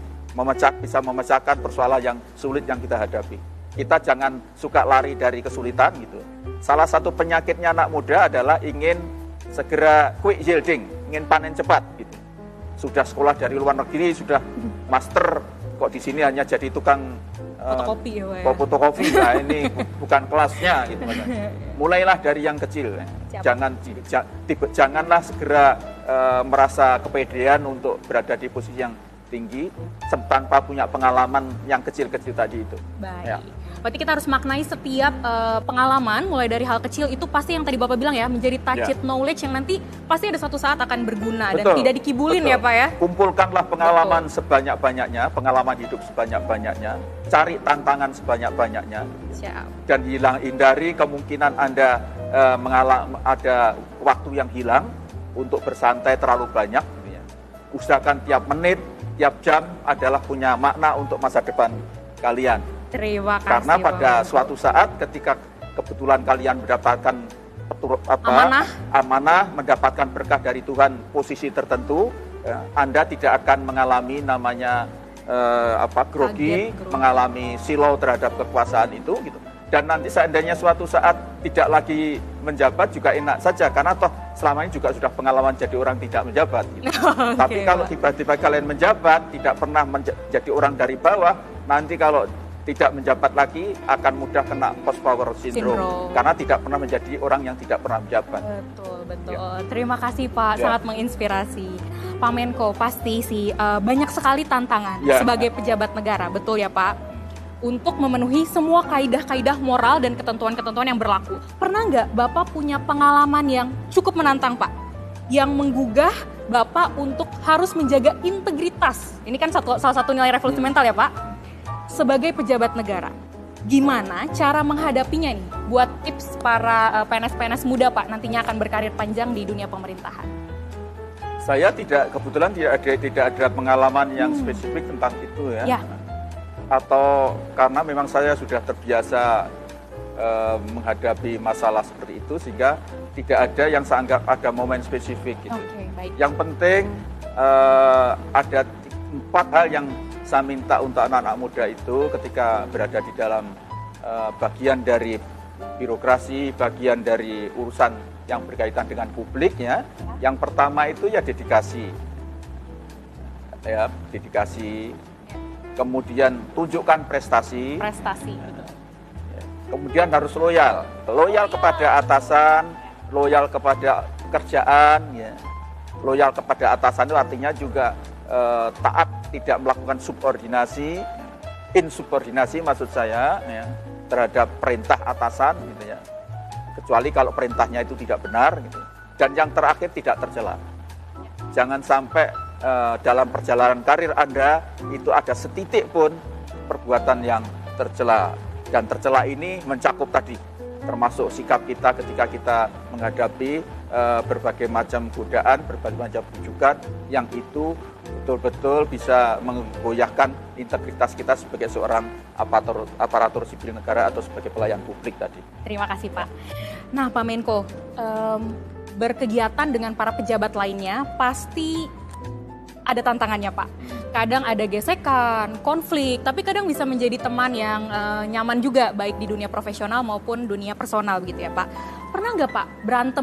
bisa memecahkan persoalan yang sulit yang kita hadapi. Kita jangan suka lari dari kesulitan gitu. Salah satu penyakitnya anak muda adalah ingin segera quick yielding, ingin panen cepat gitu. Sudah sekolah dari luar negeri, sudah master, kok di sini hanya jadi tukang
fotokopi ya,
fotokopi. Nah, ini bukan kelasnya gitu. Mulailah dari yang kecil. Janganlah segera merasa kepedean untuk berada di posisi yang tinggi tanpa punya pengalaman yang kecil-kecil tadi itu.
Baik. Ya. Berarti kita harus maknai setiap pengalaman mulai dari hal kecil itu pasti yang tadi Bapak bilang ya, menjadi tacit knowledge yang nanti pasti ada suatu saat akan berguna. Betul. Dan tidak dikibulin. Betul. Ya Pak ya.
Kumpulkanlah pengalaman sebanyak-banyaknya, pengalaman hidup sebanyak-banyaknya, cari tantangan sebanyak-banyaknya. Siap. Dan hindari kemungkinan Anda ada waktu yang hilang untuk bersantai terlalu banyak. Ya. Usahakan tiap menit, tiap jam adalah punya makna untuk masa depan kalian.
Terima kasih.
Karena pada suatu saat ketika kebetulan kalian mendapatkan amanah, mendapatkan berkah dari Tuhan posisi tertentu, ya, Anda tidak akan mengalami namanya grogi, mengalami silau terhadap kekuasaan itu gitu. Dan nanti seandainya suatu saat tidak lagi menjabat juga enak saja, karena toh selama ini juga sudah pengalaman jadi orang tidak menjabat gitu. Tapi kalau tiba-tiba kalian menjabat, tidak pernah menjadi orang dari bawah, nanti kalau tidak menjabat lagi akan mudah kena post power syndrome. Karena tidak pernah menjadi orang yang tidak pernah menjabat.
Betul. Ya. Terima kasih Pak, sangat menginspirasi. Pak Menko, pasti sih banyak sekali tantangan sebagai pejabat negara, betul ya Pak? Untuk memenuhi semua kaidah-kaidah moral dan ketentuan-ketentuan yang berlaku. Pernah nggak Bapak punya pengalaman yang cukup menantang Pak? Yang menggugah Bapak untuk harus menjaga integritas. Ini kan salah satu nilai revolusi mental ya Pak? Sebagai pejabat negara. Gimana cara menghadapinya nih? Buat tips para PNS-PNS muda Pak, nantinya akan berkarir panjang di dunia pemerintahan.
Saya kebetulan tidak ada pengalaman yang spesifik tentang itu ya. Atau karena memang saya sudah terbiasa menghadapi masalah seperti itu sehingga tidak ada yang saya anggap ada momen spesifik gitu. Baik. Yang penting ada 4 hal yang saya minta untuk anak-anak muda itu ketika berada di dalam bagian dari birokrasi, bagian dari urusan yang berkaitan dengan publik ya. Yang pertama itu ya dedikasi. Ya, dedikasi. Kemudian tunjukkan prestasi. Kemudian harus loyal kepada atasan, loyal kepada pekerjaan, ya. Loyal kepada atasan itu artinya juga taat, tidak melakukan subordinasi, insubordinasi maksud saya, ya. terhadap perintah atasan gitu ya. Kecuali kalau perintahnya itu tidak benar gitu. Dan yang terakhir tidak tercela. Jangan sampai dalam perjalanan karir Anda itu ada setitik pun perbuatan yang tercela. Dan tercela ini mencakup tadi, termasuk sikap kita ketika kita menghadapi berbagai macam godaan, berbagai macam bujukan yang itu betul-betul bisa menggoyahkan integritas kita sebagai seorang aparatur sipil negara atau sebagai pelayan publik tadi.
Terima kasih Pak. Nah Pak Menko, berkegiatan dengan para pejabat lainnya pasti ada tantangannya Pak. Kadang ada gesekan, konflik, tapi kadang bisa menjadi teman yang nyaman juga, baik di dunia profesional maupun dunia personal gitu ya Pak. Pernah nggak Pak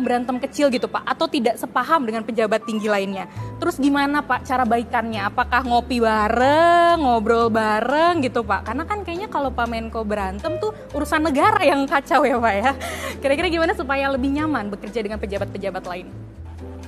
berantem kecil gitu Pak, atau tidak sepaham dengan pejabat tinggi lainnya? Terus gimana Pak cara baikannya? Apakah ngopi bareng, ngobrol bareng gitu Pak? Karena kan kayaknya kalau Pak Menko berantem tuh urusan negara yang kacau ya Pak ya. Kira-kira gimana supaya lebih nyaman bekerja dengan pejabat-pejabat lain?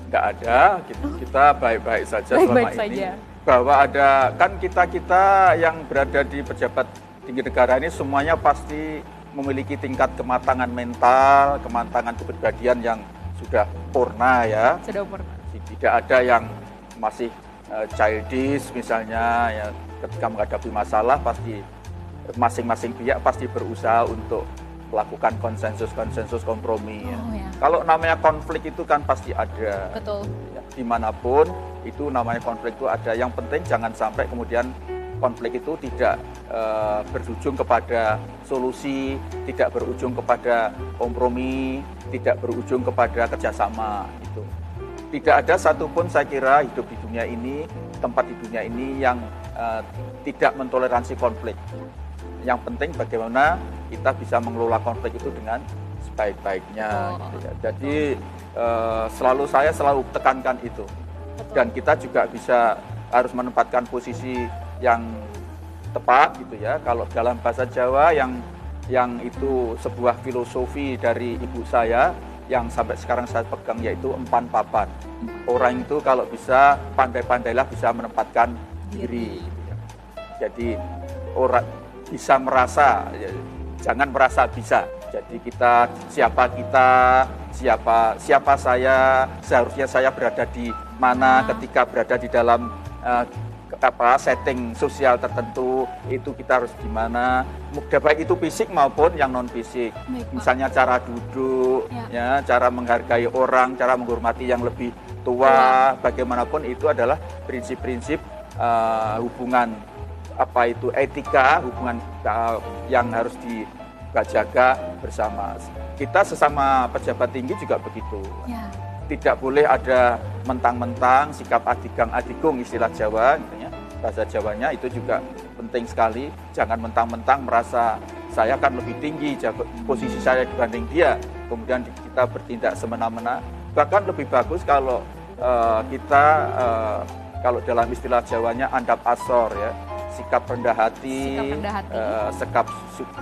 Nggak ada, kita baik-baik saja selama ini. Bahwa ada, kan kita yang berada di pejabat tinggi negara ini semuanya pasti memiliki tingkat kematangan mental, kematangan kepribadian yang sudah purna ya.
Sudah purna.
Tidak ada yang masih childish misalnya, ya, ketika menghadapi masalah pasti masing-masing pihak pasti berusaha untuk melakukan konsensus kompromi. Ya. Kalau namanya konflik itu kan pasti ada.
Betul.
Ya, dimanapun itu namanya konflik itu ada. Yang penting jangan sampai kemudian konflik itu tidak berujung kepada solusi, tidak berujung kepada kompromi, tidak berujung kepada kerjasama. Itu tidak ada satupun saya kira hidup di dunia ini, tempat di dunia ini yang tidak mentoleransi konflik. Yang penting bagaimana kita bisa mengelola konflik itu dengan sebaik-baiknya. Gitu ya. Jadi saya selalu tekankan itu. Dan kita juga harus menempatkan posisi yang tepat gitu ya. Kalau dalam bahasa Jawa yang itu sebuah filosofi dari ibu saya yang sampai sekarang saya pegang, yaitu empan papan. Orang itu kalau bisa pandai-pandailah bisa menempatkan diri. Gitu ya. Jadi orang bisa merasa, ya, jangan merasa bisa. Jadi siapa saya, seharusnya saya berada di mana ketika berada di dalam setting sosial tertentu, itu kita harus di mana, baik itu fisik maupun yang non fisik. Misalnya cara duduk, ya, cara menghargai orang, cara menghormati yang lebih tua, bagaimanapun itu adalah prinsip-prinsip hubungan etika, hubungan yang harus dijaga bersama. Kita sesama pejabat tinggi juga begitu. Ya. Tidak boleh ada mentang-mentang sikap adigang-adigung istilah Jawa, gitu ya. Bahasa Jawanya itu juga penting sekali. Jangan mentang-mentang merasa saya kan lebih tinggi posisi saya dibanding dia, kemudian kita bertindak semena-mena. Bahkan lebih bagus kalau kalau dalam istilah Jawanya andap asor ya. Sikap rendah hati, sikap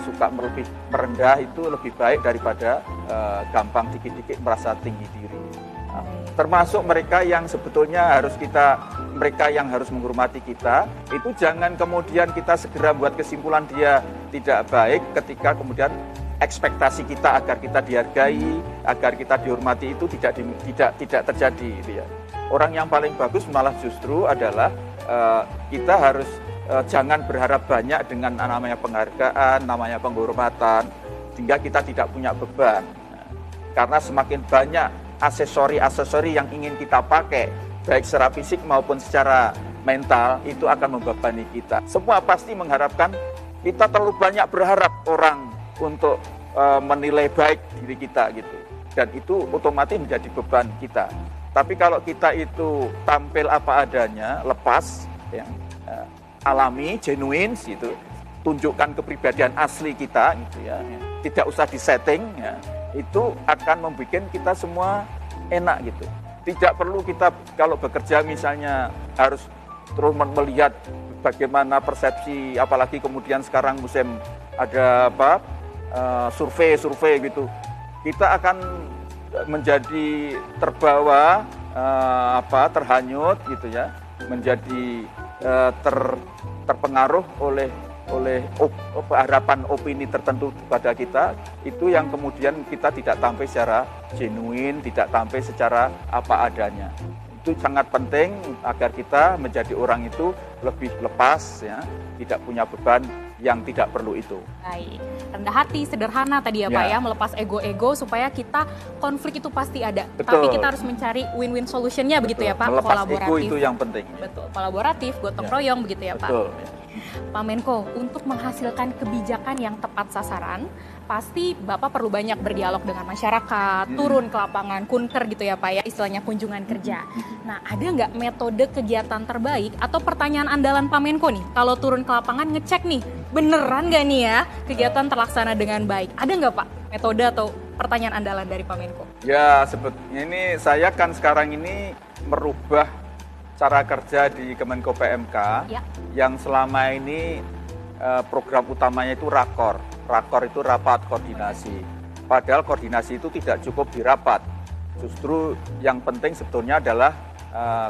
suka lebih merendah itu lebih baik daripada gampang dikit-dikit merasa tinggi diri. Nah, termasuk mereka yang sebetulnya mereka yang harus menghormati kita, itu jangan kemudian kita segera buat kesimpulan dia tidak baik ketika kemudian ekspektasi kita agar kita dihargai, agar kita dihormati itu tidak terjadi. Gitu ya. Orang yang paling bagus malah justru adalah kita harus jangan berharap banyak dengan namanya penghargaan, namanya penghormatan, sehingga kita tidak punya beban. Karena semakin banyak aksesori yang ingin kita pakai, baik secara fisik maupun secara mental, itu akan membebani kita. Semua pasti mengharapkan, kita terlalu banyak berharap orang untuk menilai baik diri kita gitu. Dan itu otomatis menjadi beban kita. Tapi kalau kita itu tampil apa adanya, lepas, ya, alami, genuine, gitu, tunjukkan kepribadian asli kita, gitu ya, tidak usah disetting, ya, itu akan membuat kita semua enak gitu. Tidak perlu kita kalau bekerja misalnya harus terus melihat bagaimana persepsi, apalagi kemudian sekarang musim ada survei gitu. Kita akan menjadi terbawa terhanyut gitu ya, menjadi terpengaruh oleh harapan opini tertentu kepada kita, itu yang kemudian kita tidak tampil secara genuine, tidak tampil secara apa adanya. Itu sangat penting agar kita menjadi orang itu lebih lepas, ya, tidak punya beban yang tidak perlu itu.
Baik, rendah hati, sederhana tadi ya, Pak ya, melepas ego-ego supaya kita konflik itu pasti ada.
Betul.
Tapi kita harus mencari win-win solutionnya begitu ya Pak,
melepas
kolaboratif.
ego itu yang penting.
Betul, kolaboratif, gotong royong begitu ya Pak.
Betul.
Pak Menko, untuk menghasilkan kebijakan yang tepat sasaran, pasti Bapak perlu banyak berdialog dengan masyarakat, turun ke lapangan, kunker gitu ya Pak ya, istilahnya kunjungan kerja. Nah, ada nggak metode kegiatan terbaik atau pertanyaan andalan Pak Menko nih, kalau turun ke lapangan ngecek nih, beneran nggak nih ya kegiatan terlaksana dengan baik? Ada nggak Pak metode atau pertanyaan andalan dari Pak Menko?
Ya, sebetulnya ini saya kan sekarang ini merubah cara kerja di Kemenko PMK yang selama ini program utamanya itu rakor. Rakor itu rapat koordinasi. Padahal koordinasi itu tidak cukup di rapat. Justru yang penting sebetulnya adalah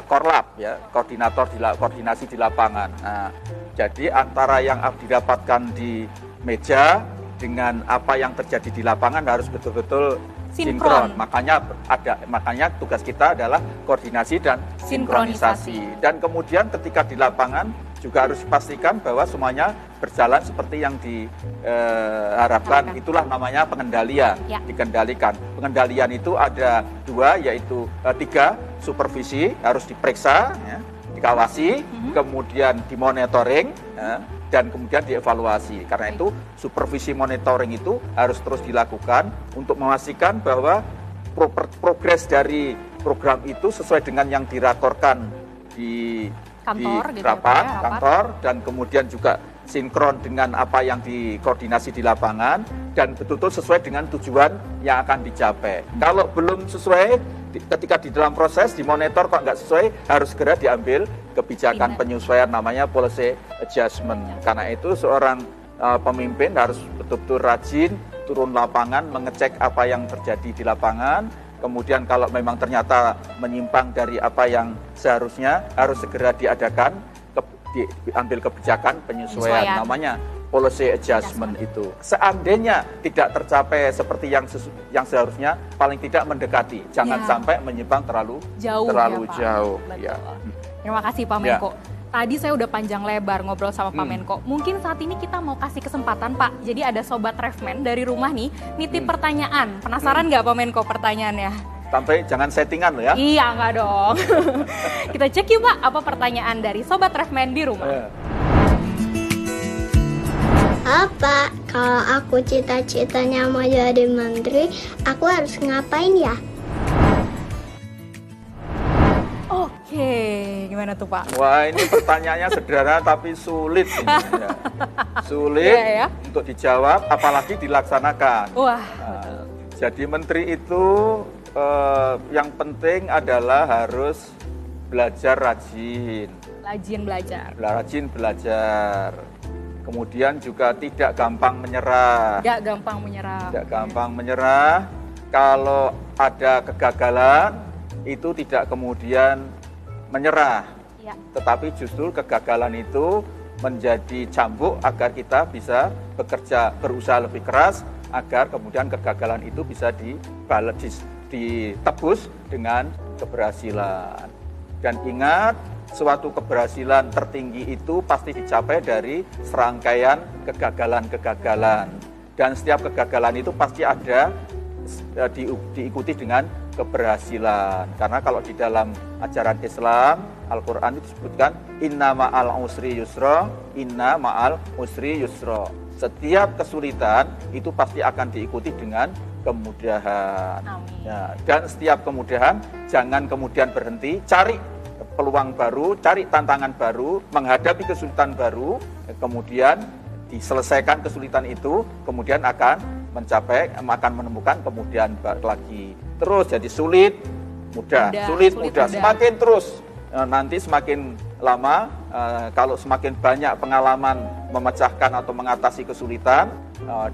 korlap, ya, koordinasi di lapangan. Nah, jadi antara yang didapatkan di meja dengan apa yang terjadi di lapangan harus betul-betul sinkron. Makanya tugas kita adalah koordinasi dan sinkronisasi. Dan kemudian ketika di lapangan juga harus dipastikan bahwa semuanya berjalan seperti yang diharapkan. Itulah namanya pengendalian. Dikendalikan. Pengendalian itu ada dua, yaitu tiga, supervisi harus diperiksa, ya, dikawasi, kemudian dimonitoring, ya, dan kemudian dievaluasi. Karena itu supervisi monitoring itu harus terus dilakukan untuk memastikan bahwa progres dari program itu sesuai dengan yang dirakorkan di
kantor,
di
gitu
rapat,
ya,
kantor, dan kemudian juga sinkron dengan apa yang dikoordinasi di lapangan dan betul-betul sesuai dengan tujuan yang akan dicapai. Kalau belum sesuai, ketika di dalam proses dimonitor kok nggak sesuai, harus segera diambil kebijakan penyesuaian, namanya policy adjustment. Karena itu seorang pemimpin harus betul-betul rajin turun lapangan, mengecek apa yang terjadi di lapangan. Kemudian kalau memang ternyata menyimpang dari apa yang seharusnya, harus segera diadakan, diambil kebijakan penyesuaian, namanya policy adjustment itu. Seandainya tidak tercapai seperti yang seharusnya, paling tidak mendekati, jangan sampai menyimpang terlalu jauh.
Ya. Terima kasih Pak Menko. Tadi saya udah panjang lebar ngobrol sama Pak Menko. Mungkin saat ini kita mau kasih kesempatan Pak. Jadi ada Sobat Refman dari rumah nih, nitip pertanyaan. Penasaran nggak Pak Menko pertanyaannya?
Sampai jangan settingan loh ya.
Iya, nggak dong. Kita cek yuk Pak, apa pertanyaan dari Sobat Refman di rumah.
Apa kalau aku cita-citanya mau jadi menteri, aku harus ngapain ya?
Oke, gimana tuh Pak?
Wah, ini pertanyaannya sederhana tapi sulit ini, ya. Sulit untuk dijawab, apalagi dilaksanakan.
Wah.
Nah, jadi menteri itu yang penting adalah harus belajar rajin. Rajin belajar. Kemudian juga tidak gampang menyerah. Tidak gampang menyerah. Kalau ada kegagalan, itu tidak kemudian menyerah. Tetapi justru kegagalan itu menjadi cambuk agar kita bisa berusaha lebih keras, agar kemudian kegagalan itu bisa ditebus dengan keberhasilan. Dan ingat, suatu keberhasilan tertinggi itu pasti dicapai dari serangkaian kegagalan-kegagalan. Dan setiap kegagalan itu pasti ada diikuti dengan keberhasilan. Karena kalau di dalam ajaran Islam, Al-Quran itu disebutkan inna ma'al usri yusra, inna ma'al usri yusra. Setiap kesulitan itu pasti akan diikuti dengan kemudahan. Ya, dan setiap kemudahan jangan kemudian berhenti, cari peluang baru, cari tantangan baru, menghadapi kesulitan baru, kemudian diselesaikan kesulitan itu, kemudian akan menemukan kemudahan lagi. Terus jadi sulit, mudah. Semakin terus, nanti semakin lama, kalau semakin banyak pengalaman memecahkan atau mengatasi kesulitan,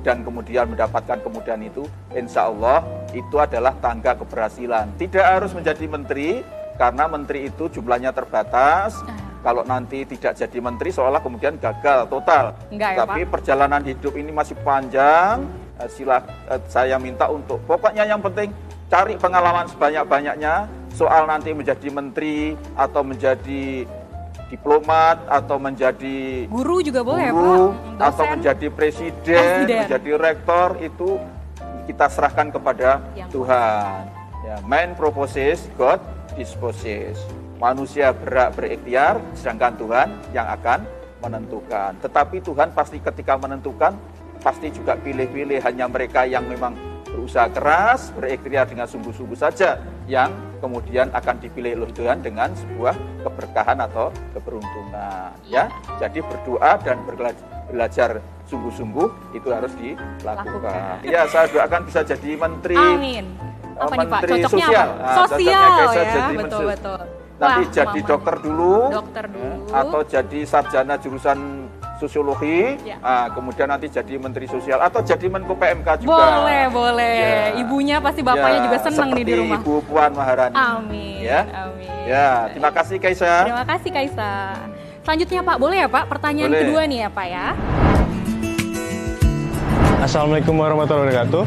dan kemudian mendapatkan kemudahan itu, insya Allah itu adalah tangga keberhasilan. Tidak harus menjadi menteri, karena menteri itu jumlahnya terbatas, kalau nanti tidak jadi menteri seolah kemudian gagal total.
Enggak ya,
Tapi
Pak?
perjalanan hidup ini masih panjang. Saya minta untuk pokoknya yang penting cari pengalaman sebanyak-banyaknya soal nanti menjadi menteri atau menjadi diplomat atau menjadi
Guru juga boleh ya, Pak?
guru
Dosen.
atau menjadi presiden, menjadi rektor, itu kita serahkan kepada
Yang
Tuhan. Ya, man proposes, God disposes. Manusia berhak berikhtiar, sedangkan Tuhan yang akan menentukan. Tetapi Tuhan pasti ketika menentukan, pasti juga pilih-pilih hanya mereka yang memang berusaha keras, berikhtiar dengan sungguh-sungguh saja, yang kemudian akan dipilih oleh Tuhan dengan sebuah keberkahan atau keberuntungan. Ya, jadi berdoa dan belajar sungguh-sungguh itu harus dilakukan. Iya, saya doakan bisa jadi menteri.
Amin. Apa nih, Pak?
Menteri
Cocoknya
sosial.
apa?
Nah,
Sosial
cocoknya Kaisar
ya,
jadi
betul-betul.
Nanti
Wah,
jadi
Mama.
dokter dulu,
Dokter dulu.
atau jadi sarjana jurusan sosiologi,
Ya.
kemudian nanti jadi menteri sosial atau jadi Menko PMK juga.
Boleh.
Ya.
Ibunya pasti bapaknya
Ya,
juga senang nih di
seperti
rumah.
Ibu Puan Maharani.
Amin.
Ya.
Amin.
Ya, terima kasih Kaisar.
Terima kasih Kaisar. Selanjutnya Pak, boleh ya Pak? Pertanyaan
Boleh.
kedua nih ya Pak ya.
Assalamualaikum warahmatullahi wabarakatuh.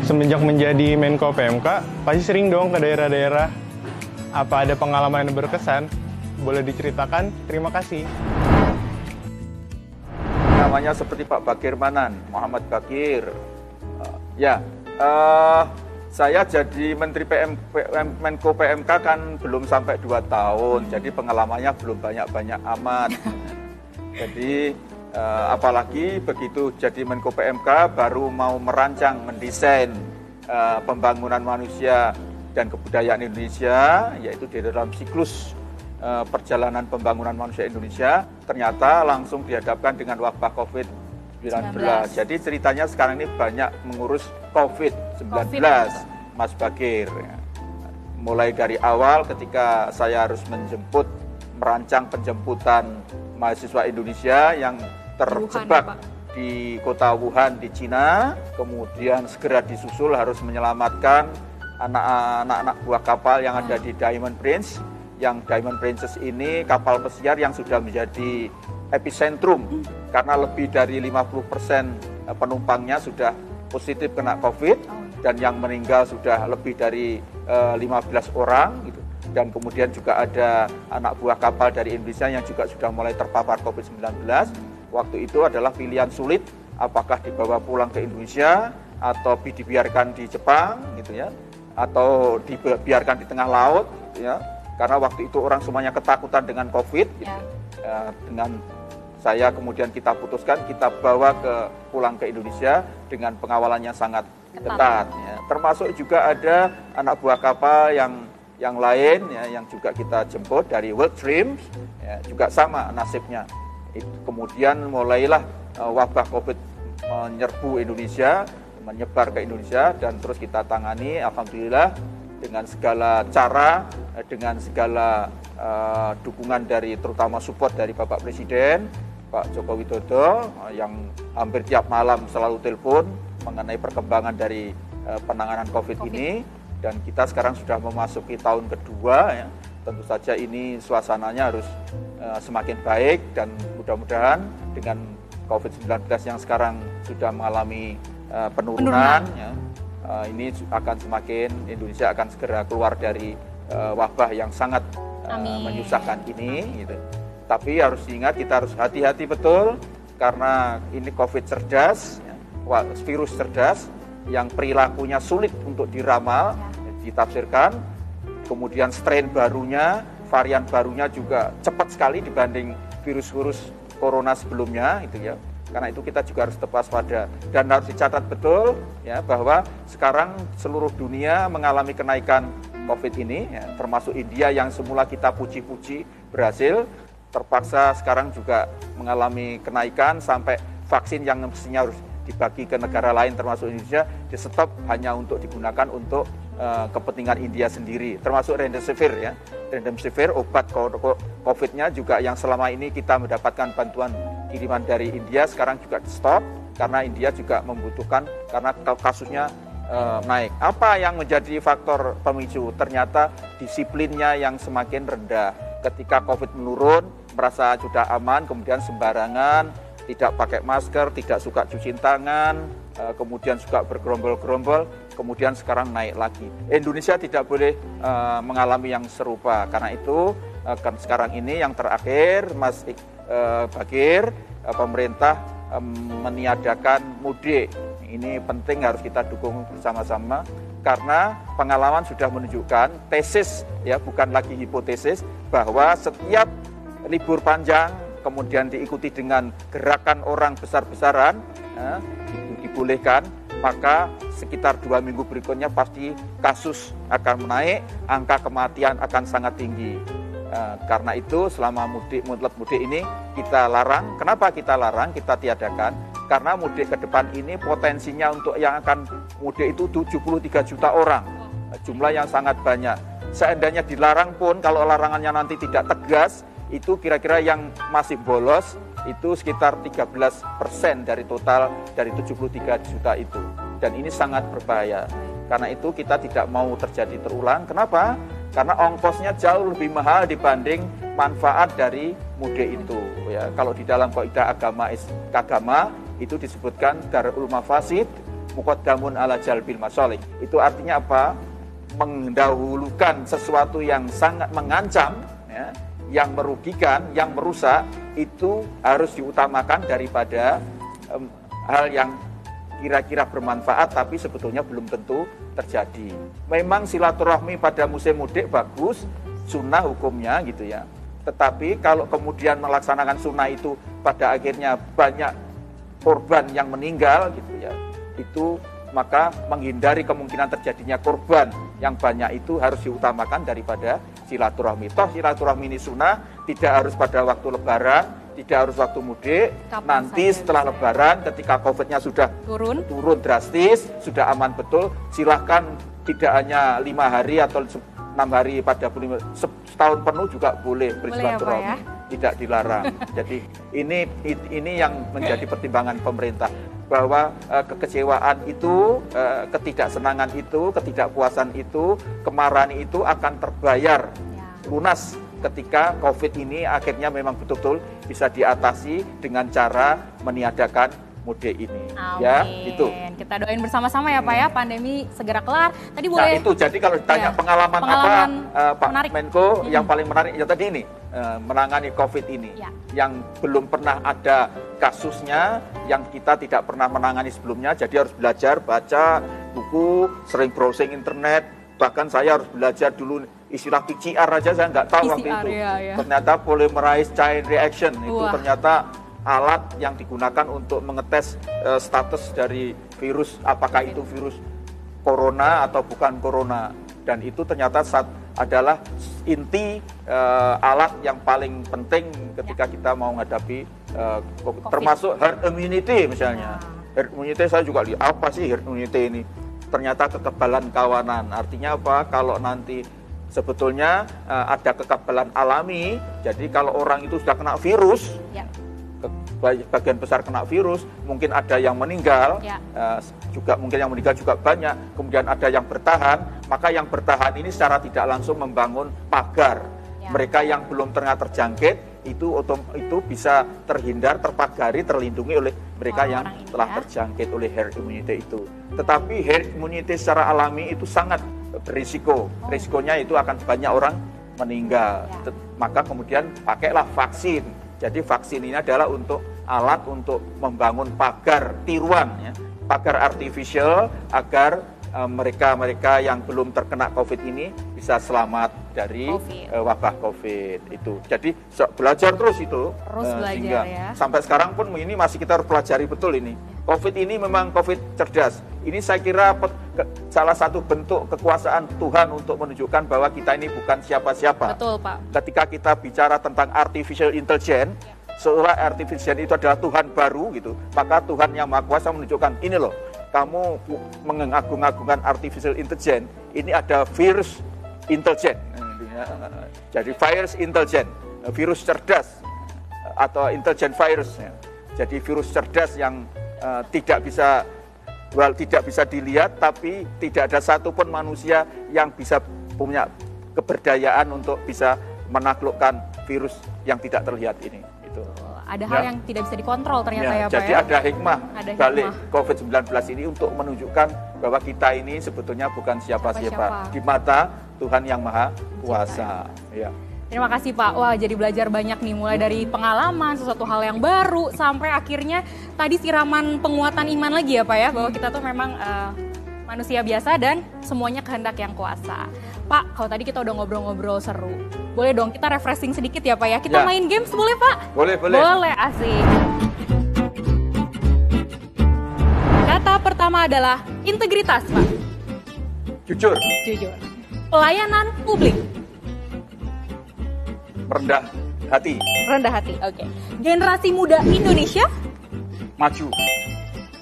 Semenjak menjadi Menko PMK, pasti sering dong ke daerah-daerah. Apa ada pengalaman yang berkesan? Boleh diceritakan? Terima kasih.
Namanya seperti Pak Bakir Manan, Muhammad Bakir. Saya jadi Menteri Menko PMK kan belum sampai 2 tahun, jadi pengalamannya belum banyak-banyak amat. Jadi apalagi begitu jadi Menko PMK baru mau merancang, mendesain pembangunan manusia dan kebudayaan Indonesia, yaitu di dalam siklus perjalanan pembangunan manusia Indonesia, ternyata langsung dihadapkan dengan wabah COVID-19. Jadi ceritanya sekarang ini banyak mengurus COVID-19, Mas Bakir. Mulai dari awal ketika saya harus merancang penjemputan mahasiswa Indonesia yang terjebak di kota Wuhan di Cina, kemudian segera disusul harus menyelamatkan anak-anak buah kapal yang ada di Diamond Prince. Yang Diamond Princess ini kapal pesiar yang sudah menjadi epicentrum karena lebih dari 50% penumpangnya sudah positif kena COVID dan yang meninggal sudah lebih dari 15 orang gitu. Dan kemudian juga ada anak buah kapal dari Indonesia yang juga sudah mulai terpapar COVID-19. Waktu itu adalah pilihan sulit, apakah dibawa pulang ke Indonesia atau dibiarkan di Jepang gitu ya, atau dibiarkan di tengah laut gitu ya. Karena waktu itu orang semuanya ketakutan dengan COVID gitu. Dengan saya kemudian kita putuskan kita bawa pulang ke Indonesia dengan pengawalan yang sangat ketat ya. Termasuk juga ada anak buah kapal yang lain ya, yang juga kita jemput dari World Dreams ya, juga sama nasibnya. Kemudian mulailah wabah COVID menyerbu Indonesia, menyebar ke Indonesia, dan terus kita tangani alhamdulillah dengan segala cara, dengan segala dukungan dari terutama support dari Bapak Presiden Pak Joko Widodo yang hampir tiap malam selalu telepon mengenai perkembangan dari penanganan COVID ini. Dan kita sekarang sudah memasuki tahun kedua ya. Tentu saja ini suasananya harus semakin baik, dan mudah-mudahan dengan COVID-19 yang sekarang sudah mengalami penurunan. Ya, ini akan Indonesia akan segera keluar dari wabah yang sangat menyusahkan ini gitu. Tapi harus diingat, kita harus hati-hati betul karena ini COVID cerdas ya, virus cerdas yang perilakunya sulit untuk diramal, ditafsirkan. Kemudian strain barunya, varian barunya juga cepat sekali dibanding virus-virus corona sebelumnya gitu ya. Karena itu kita juga harus tetap waspada, dan harus dicatat betul ya bahwa sekarang seluruh dunia mengalami kenaikan COVID ini ya, termasuk India yang semula kita puji-puji berhasil, terpaksa sekarang juga mengalami kenaikan sampai vaksin yang mestinya harus dibagi ke negara lain termasuk Indonesia di stop hanya untuk digunakan untuk kepentingan India sendiri, termasuk Remdesivir ya. Remdesivir obat COVID-nya juga yang selama ini kita mendapatkan bantuan kiriman dari India sekarang juga stop karena India juga membutuhkan karena kasusnya naik. Apa yang menjadi faktor pemicu? Ternyata disiplinnya yang semakin rendah. Ketika COVID menurun, merasa sudah aman, kemudian sembarangan, tidak pakai masker, tidak suka cuci tangan, kemudian suka bergerombol-gerombol, kemudian sekarang naik lagi. Indonesia tidak boleh mengalami yang serupa. Karena itu kan sekarang ini yang terakhir, Mas Bagir, pemerintah meniadakan mudik. Ini penting, harus kita dukung bersama-sama karena pengalaman sudah menunjukkan, tesis ya, bukan lagi hipotesis, bahwa setiap libur panjang kemudian diikuti dengan gerakan orang besar-besaran, itu dibolehkan, maka sekitar 2 minggu berikutnya pasti kasus akan menaik, angka kematian akan sangat tinggi. Karena itu selama mudik ini kita larang. Kenapa kita larang, kita tiadakan? Karena mudik ke depan ini potensinya untuk yang akan mudik itu 73 juta orang, jumlah yang sangat banyak. Seandainya dilarang pun, kalau larangannya nanti tidak tegas, itu kira-kira yang masih bolos itu sekitar 13% dari total dari 73 juta itu. Dan ini sangat berbahaya. Karena itu kita tidak mau terjadi terulang. Kenapa? Karena ongkosnya jauh lebih mahal dibanding manfaat dari mudik itu. Ya, kalau di dalam kaidah agama itu disebutkan darul mafasid muqaddamun ala jalbil masalih. Itu artinya apa? Mendahulukan sesuatu yang sangat mengancam, ya, yang merugikan, yang merusak, itu harus diutamakan daripada hal yang kira-kira bermanfaat tapi sebetulnya belum tentu terjadi. Memang silaturahmi pada musim mudik bagus, sunnah hukumnya gitu ya. Tetapi kalau kemudian melaksanakan sunnah itu pada akhirnya banyak korban yang meninggal gitu ya, itu maka menghindari kemungkinan terjadinya korban yang banyak itu harus diutamakan daripada silaturahmi. Toh silaturahmi ini sunnah, tidak harus pada waktu lebaran, tidak harus waktu mudik.
Kapan
nanti setelah lebaran ketika COVID-nya sudah turun drastis, sudah aman betul, silahkan tidak hanya 5 hari atau 6 hari pada bulan, setahun penuh juga boleh bersilaturahmi, tidak dilarang. Jadi ini yang menjadi pertimbangan pemerintah, bahwa kekecewaan itu, ketidaksenangan itu, ketidakpuasan itu, kemarahan itu akan terbayar lunas ketika COVID ini akhirnya memang betul-betul bisa diatasi dengan cara meniadakan mudik ini.
Amin.
Ya, itu.
Kita doain bersama-sama ya Pak ya, pandemi segera kelar. Tadi boleh.
Nah itu, jadi kalau ditanya pengalaman apa Pak
menarik.
Menko, yang paling menarik ya tadi ini, menangani COVID ini, yang belum pernah ada kasusnya, yang kita tidak pernah menangani sebelumnya, jadi harus belajar, baca buku, sering browsing internet, bahkan saya harus belajar dulu istilah PCR aja saya nggak tahu waktu itu. Ternyata polymerase chain reaction, itu ternyata alat yang digunakan untuk mengetes status dari virus, apakah itu virus corona atau bukan corona. Dan itu ternyata adalah inti alat yang paling penting ketika kita mau menghadapi COVID. Termasuk herd immunity misalnya. Herd immunity saya juga lihat, apa sih herd immunity ini? Ternyata kekebalan kawanan. Artinya apa? Kalau nanti sebetulnya ada kekebalan alami, jadi kalau orang itu sudah kena virus, bagian besar kena virus, mungkin ada yang meninggal, juga mungkin yang meninggal juga banyak, kemudian ada yang bertahan, maka yang bertahan ini secara tidak langsung membangun pagar. Mereka yang belum terjangkit itu bisa terhindar, terpagari, terlindungi oleh mereka yang telah terjangkit oleh herd immunity itu. Tetapi herd immunity secara alami itu sangat berisiko. Risikonya itu akan banyak orang meninggal. Maka kemudian pakailah vaksin. Jadi vaksin ini adalah alat untuk membangun pagar tiruan, ya, pagar artificial agar mereka yang belum terkena COVID ini bisa selamat dari wabah COVID itu. Jadi belajar terus itu,
belajar, ya.
Sampai sekarang pun ini masih kita harus pelajari betul ini. COVID ini memang COVID cerdas. Ini saya kira salah satu bentuk kekuasaan Tuhan untuk menunjukkan bahwa kita ini bukan siapa-siapa.
Betul, Pak. Ketika
kita bicara tentang artificial intelligence, seolah artificial itu adalah Tuhan baru gitu, maka Tuhan yang Maha Kuasa menunjukkan, ini loh, kamu mengagung-agungkan artificial intelligence, ini ada virus intelligence. Jadi virus intelligence, virus cerdas atau intelligent virus. Jadi virus cerdas yang tidak bisa dilihat, tapi tidak ada satupun manusia yang bisa punya keberdayaan untuk bisa menaklukkan virus yang tidak terlihat ini. Itu.
Ada hal yang tidak bisa dikontrol ternyata ya Pak
jadi
ya.
ada hikmah
Ada
balik
hikmah.
COVID-19 ini untuk menunjukkan bahwa kita ini sebetulnya bukan siapa-siapa
Siapa-siapa.
di mata Tuhan yang Maha Kuasa. Ya.
Terima kasih Pak. Wah, jadi belajar banyak nih, mulai dari pengalaman, sesuatu hal yang baru, sampai akhirnya tadi siraman penguatan iman lagi ya Pak ya, bahwa kita tuh memang manusia biasa dan semuanya kehendak yang kuasa. Pak, kalau tadi kita udah ngobrol-ngobrol seru, boleh dong kita refreshing sedikit ya Pak ya? Kita
Ya.
main games boleh Pak?
Boleh.
Boleh, asik. Kata pertama adalah integritas Pak.
Jujur,
Jujur. Pelayanan publik.
rendah hati,
Rendah hati, oke. Generasi muda Indonesia.
maju,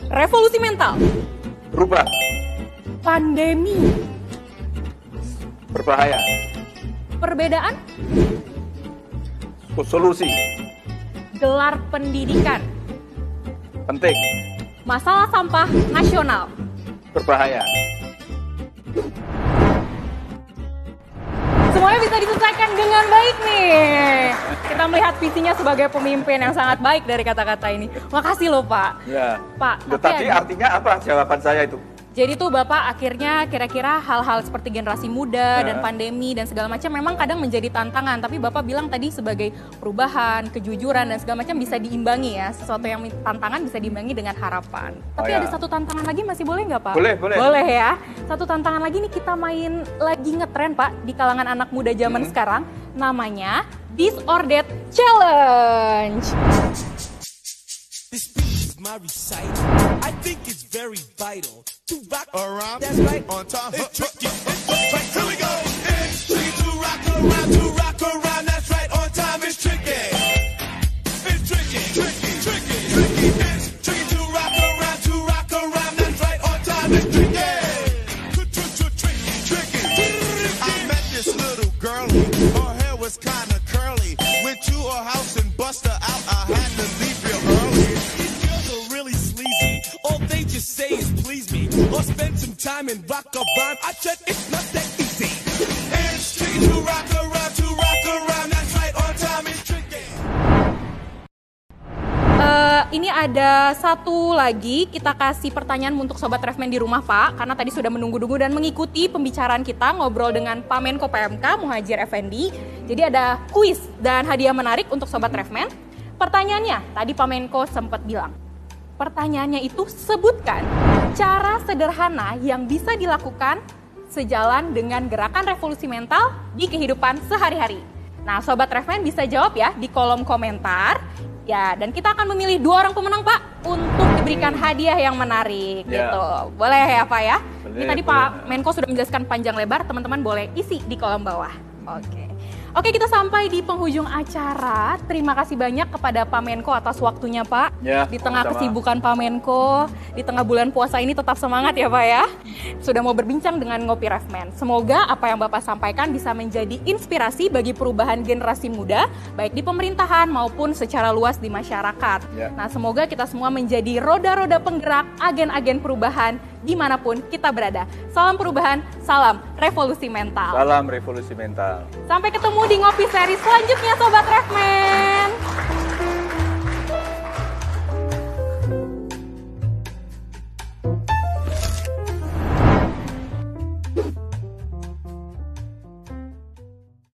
Revolusi mental.
berubah,
Pandemi.
berbahaya,
Perbedaan.
solusi,
Gelar pendidikan.
penting,
Masalah sampah nasional.
berbahaya.
Semuanya bisa diselesaikan dengan baik nih. Kita melihat visinya sebagai pemimpin yang sangat baik dari kata-kata ini. Makasih loh Pak.
Ya.
Pak,
Loh,
tapi
tadi
ada-
artinya apa jawaban saya itu?
Jadi tuh Bapak akhirnya kira-kira hal-hal seperti generasi muda dan
Ya.
pandemi dan segala macam memang kadang menjadi tantangan. Tapi Bapak bilang tadi sebagai perubahan, kejujuran dan segala macam bisa diimbangi ya. Sesuatu yang tantangan bisa diimbangi dengan harapan. Tapi
ya.
ada satu tantangan lagi masih boleh nggak Pak?
Boleh.
Boleh ya. Satu tantangan lagi nih kita main lagi ngetren Pak di kalangan anak muda zaman sekarang. Namanya This or That Challenge.
This beat is my recital. I think it's very vital to rock around. That's right. On time. It's tricky. It's right. Here we go. It's tricky to rock around. To rock around. That's right. On time. It's tricky. It's tricky. Tricky. Tricky. Tricky. It's tricky to rock around. To rock around. That's right. On time. It's tricky. Tricky. Tricky. I met this little girlie. Her hair was kind of curly. Went to her house and bust her out. I had to leave real early. These girls are really sleazy. All they just say is please me. Or spend some time and rock a rhyme. I said it's not that easy. It's tricky to rock around. To rock around. That's right. On time it's tricky.
Ini ada satu lagi, kita kasih pertanyaan untuk Sobat Refmen di rumah Pak, karena tadi sudah menunggu-nunggu dan mengikuti pembicaraan kita, ngobrol dengan Pak Menko PMK, Muhadjir Effendi. Jadi ada kuis dan hadiah menarik untuk Sobat Refmen. Pertanyaannya, tadi Pak Menko sempat bilang, pertanyaannya itu sebutkan cara sederhana yang bisa dilakukan sejalan dengan gerakan revolusi mental di kehidupan sehari-hari. Nah, Sobat Refmen bisa jawab ya di kolom komentar. Ya, dan kita akan memilih 2 orang pemenang Pak untuk diberikan hadiah yang menarik
Ya.
gitu. Boleh ya Pak ya? Ini
Boleh,
tadi
boleh.
Pak Menko sudah menjelaskan panjang lebar, teman-teman boleh isi di kolom bawah. Oke, kita sampai di penghujung acara. Terima kasih banyak kepada Pak Menko atas waktunya Pak.
Ya,
Di tengah
sama-sama.
kesibukan Pak Menko, di tengah bulan puasa ini tetap semangat ya Pak ya. Sudah mau berbincang dengan Ngopi Refmen. Semoga apa yang Bapak sampaikan bisa menjadi inspirasi bagi perubahan generasi muda, baik di pemerintahan maupun secara luas di masyarakat.
Ya.
Nah, semoga kita semua menjadi roda-roda penggerak agen-agen perubahan dimanapun kita berada. Salam perubahan, salam revolusi mental.
Salam revolusi mental.
Sampai ketemu di Ngopi seri selanjutnya Sobat Refmen.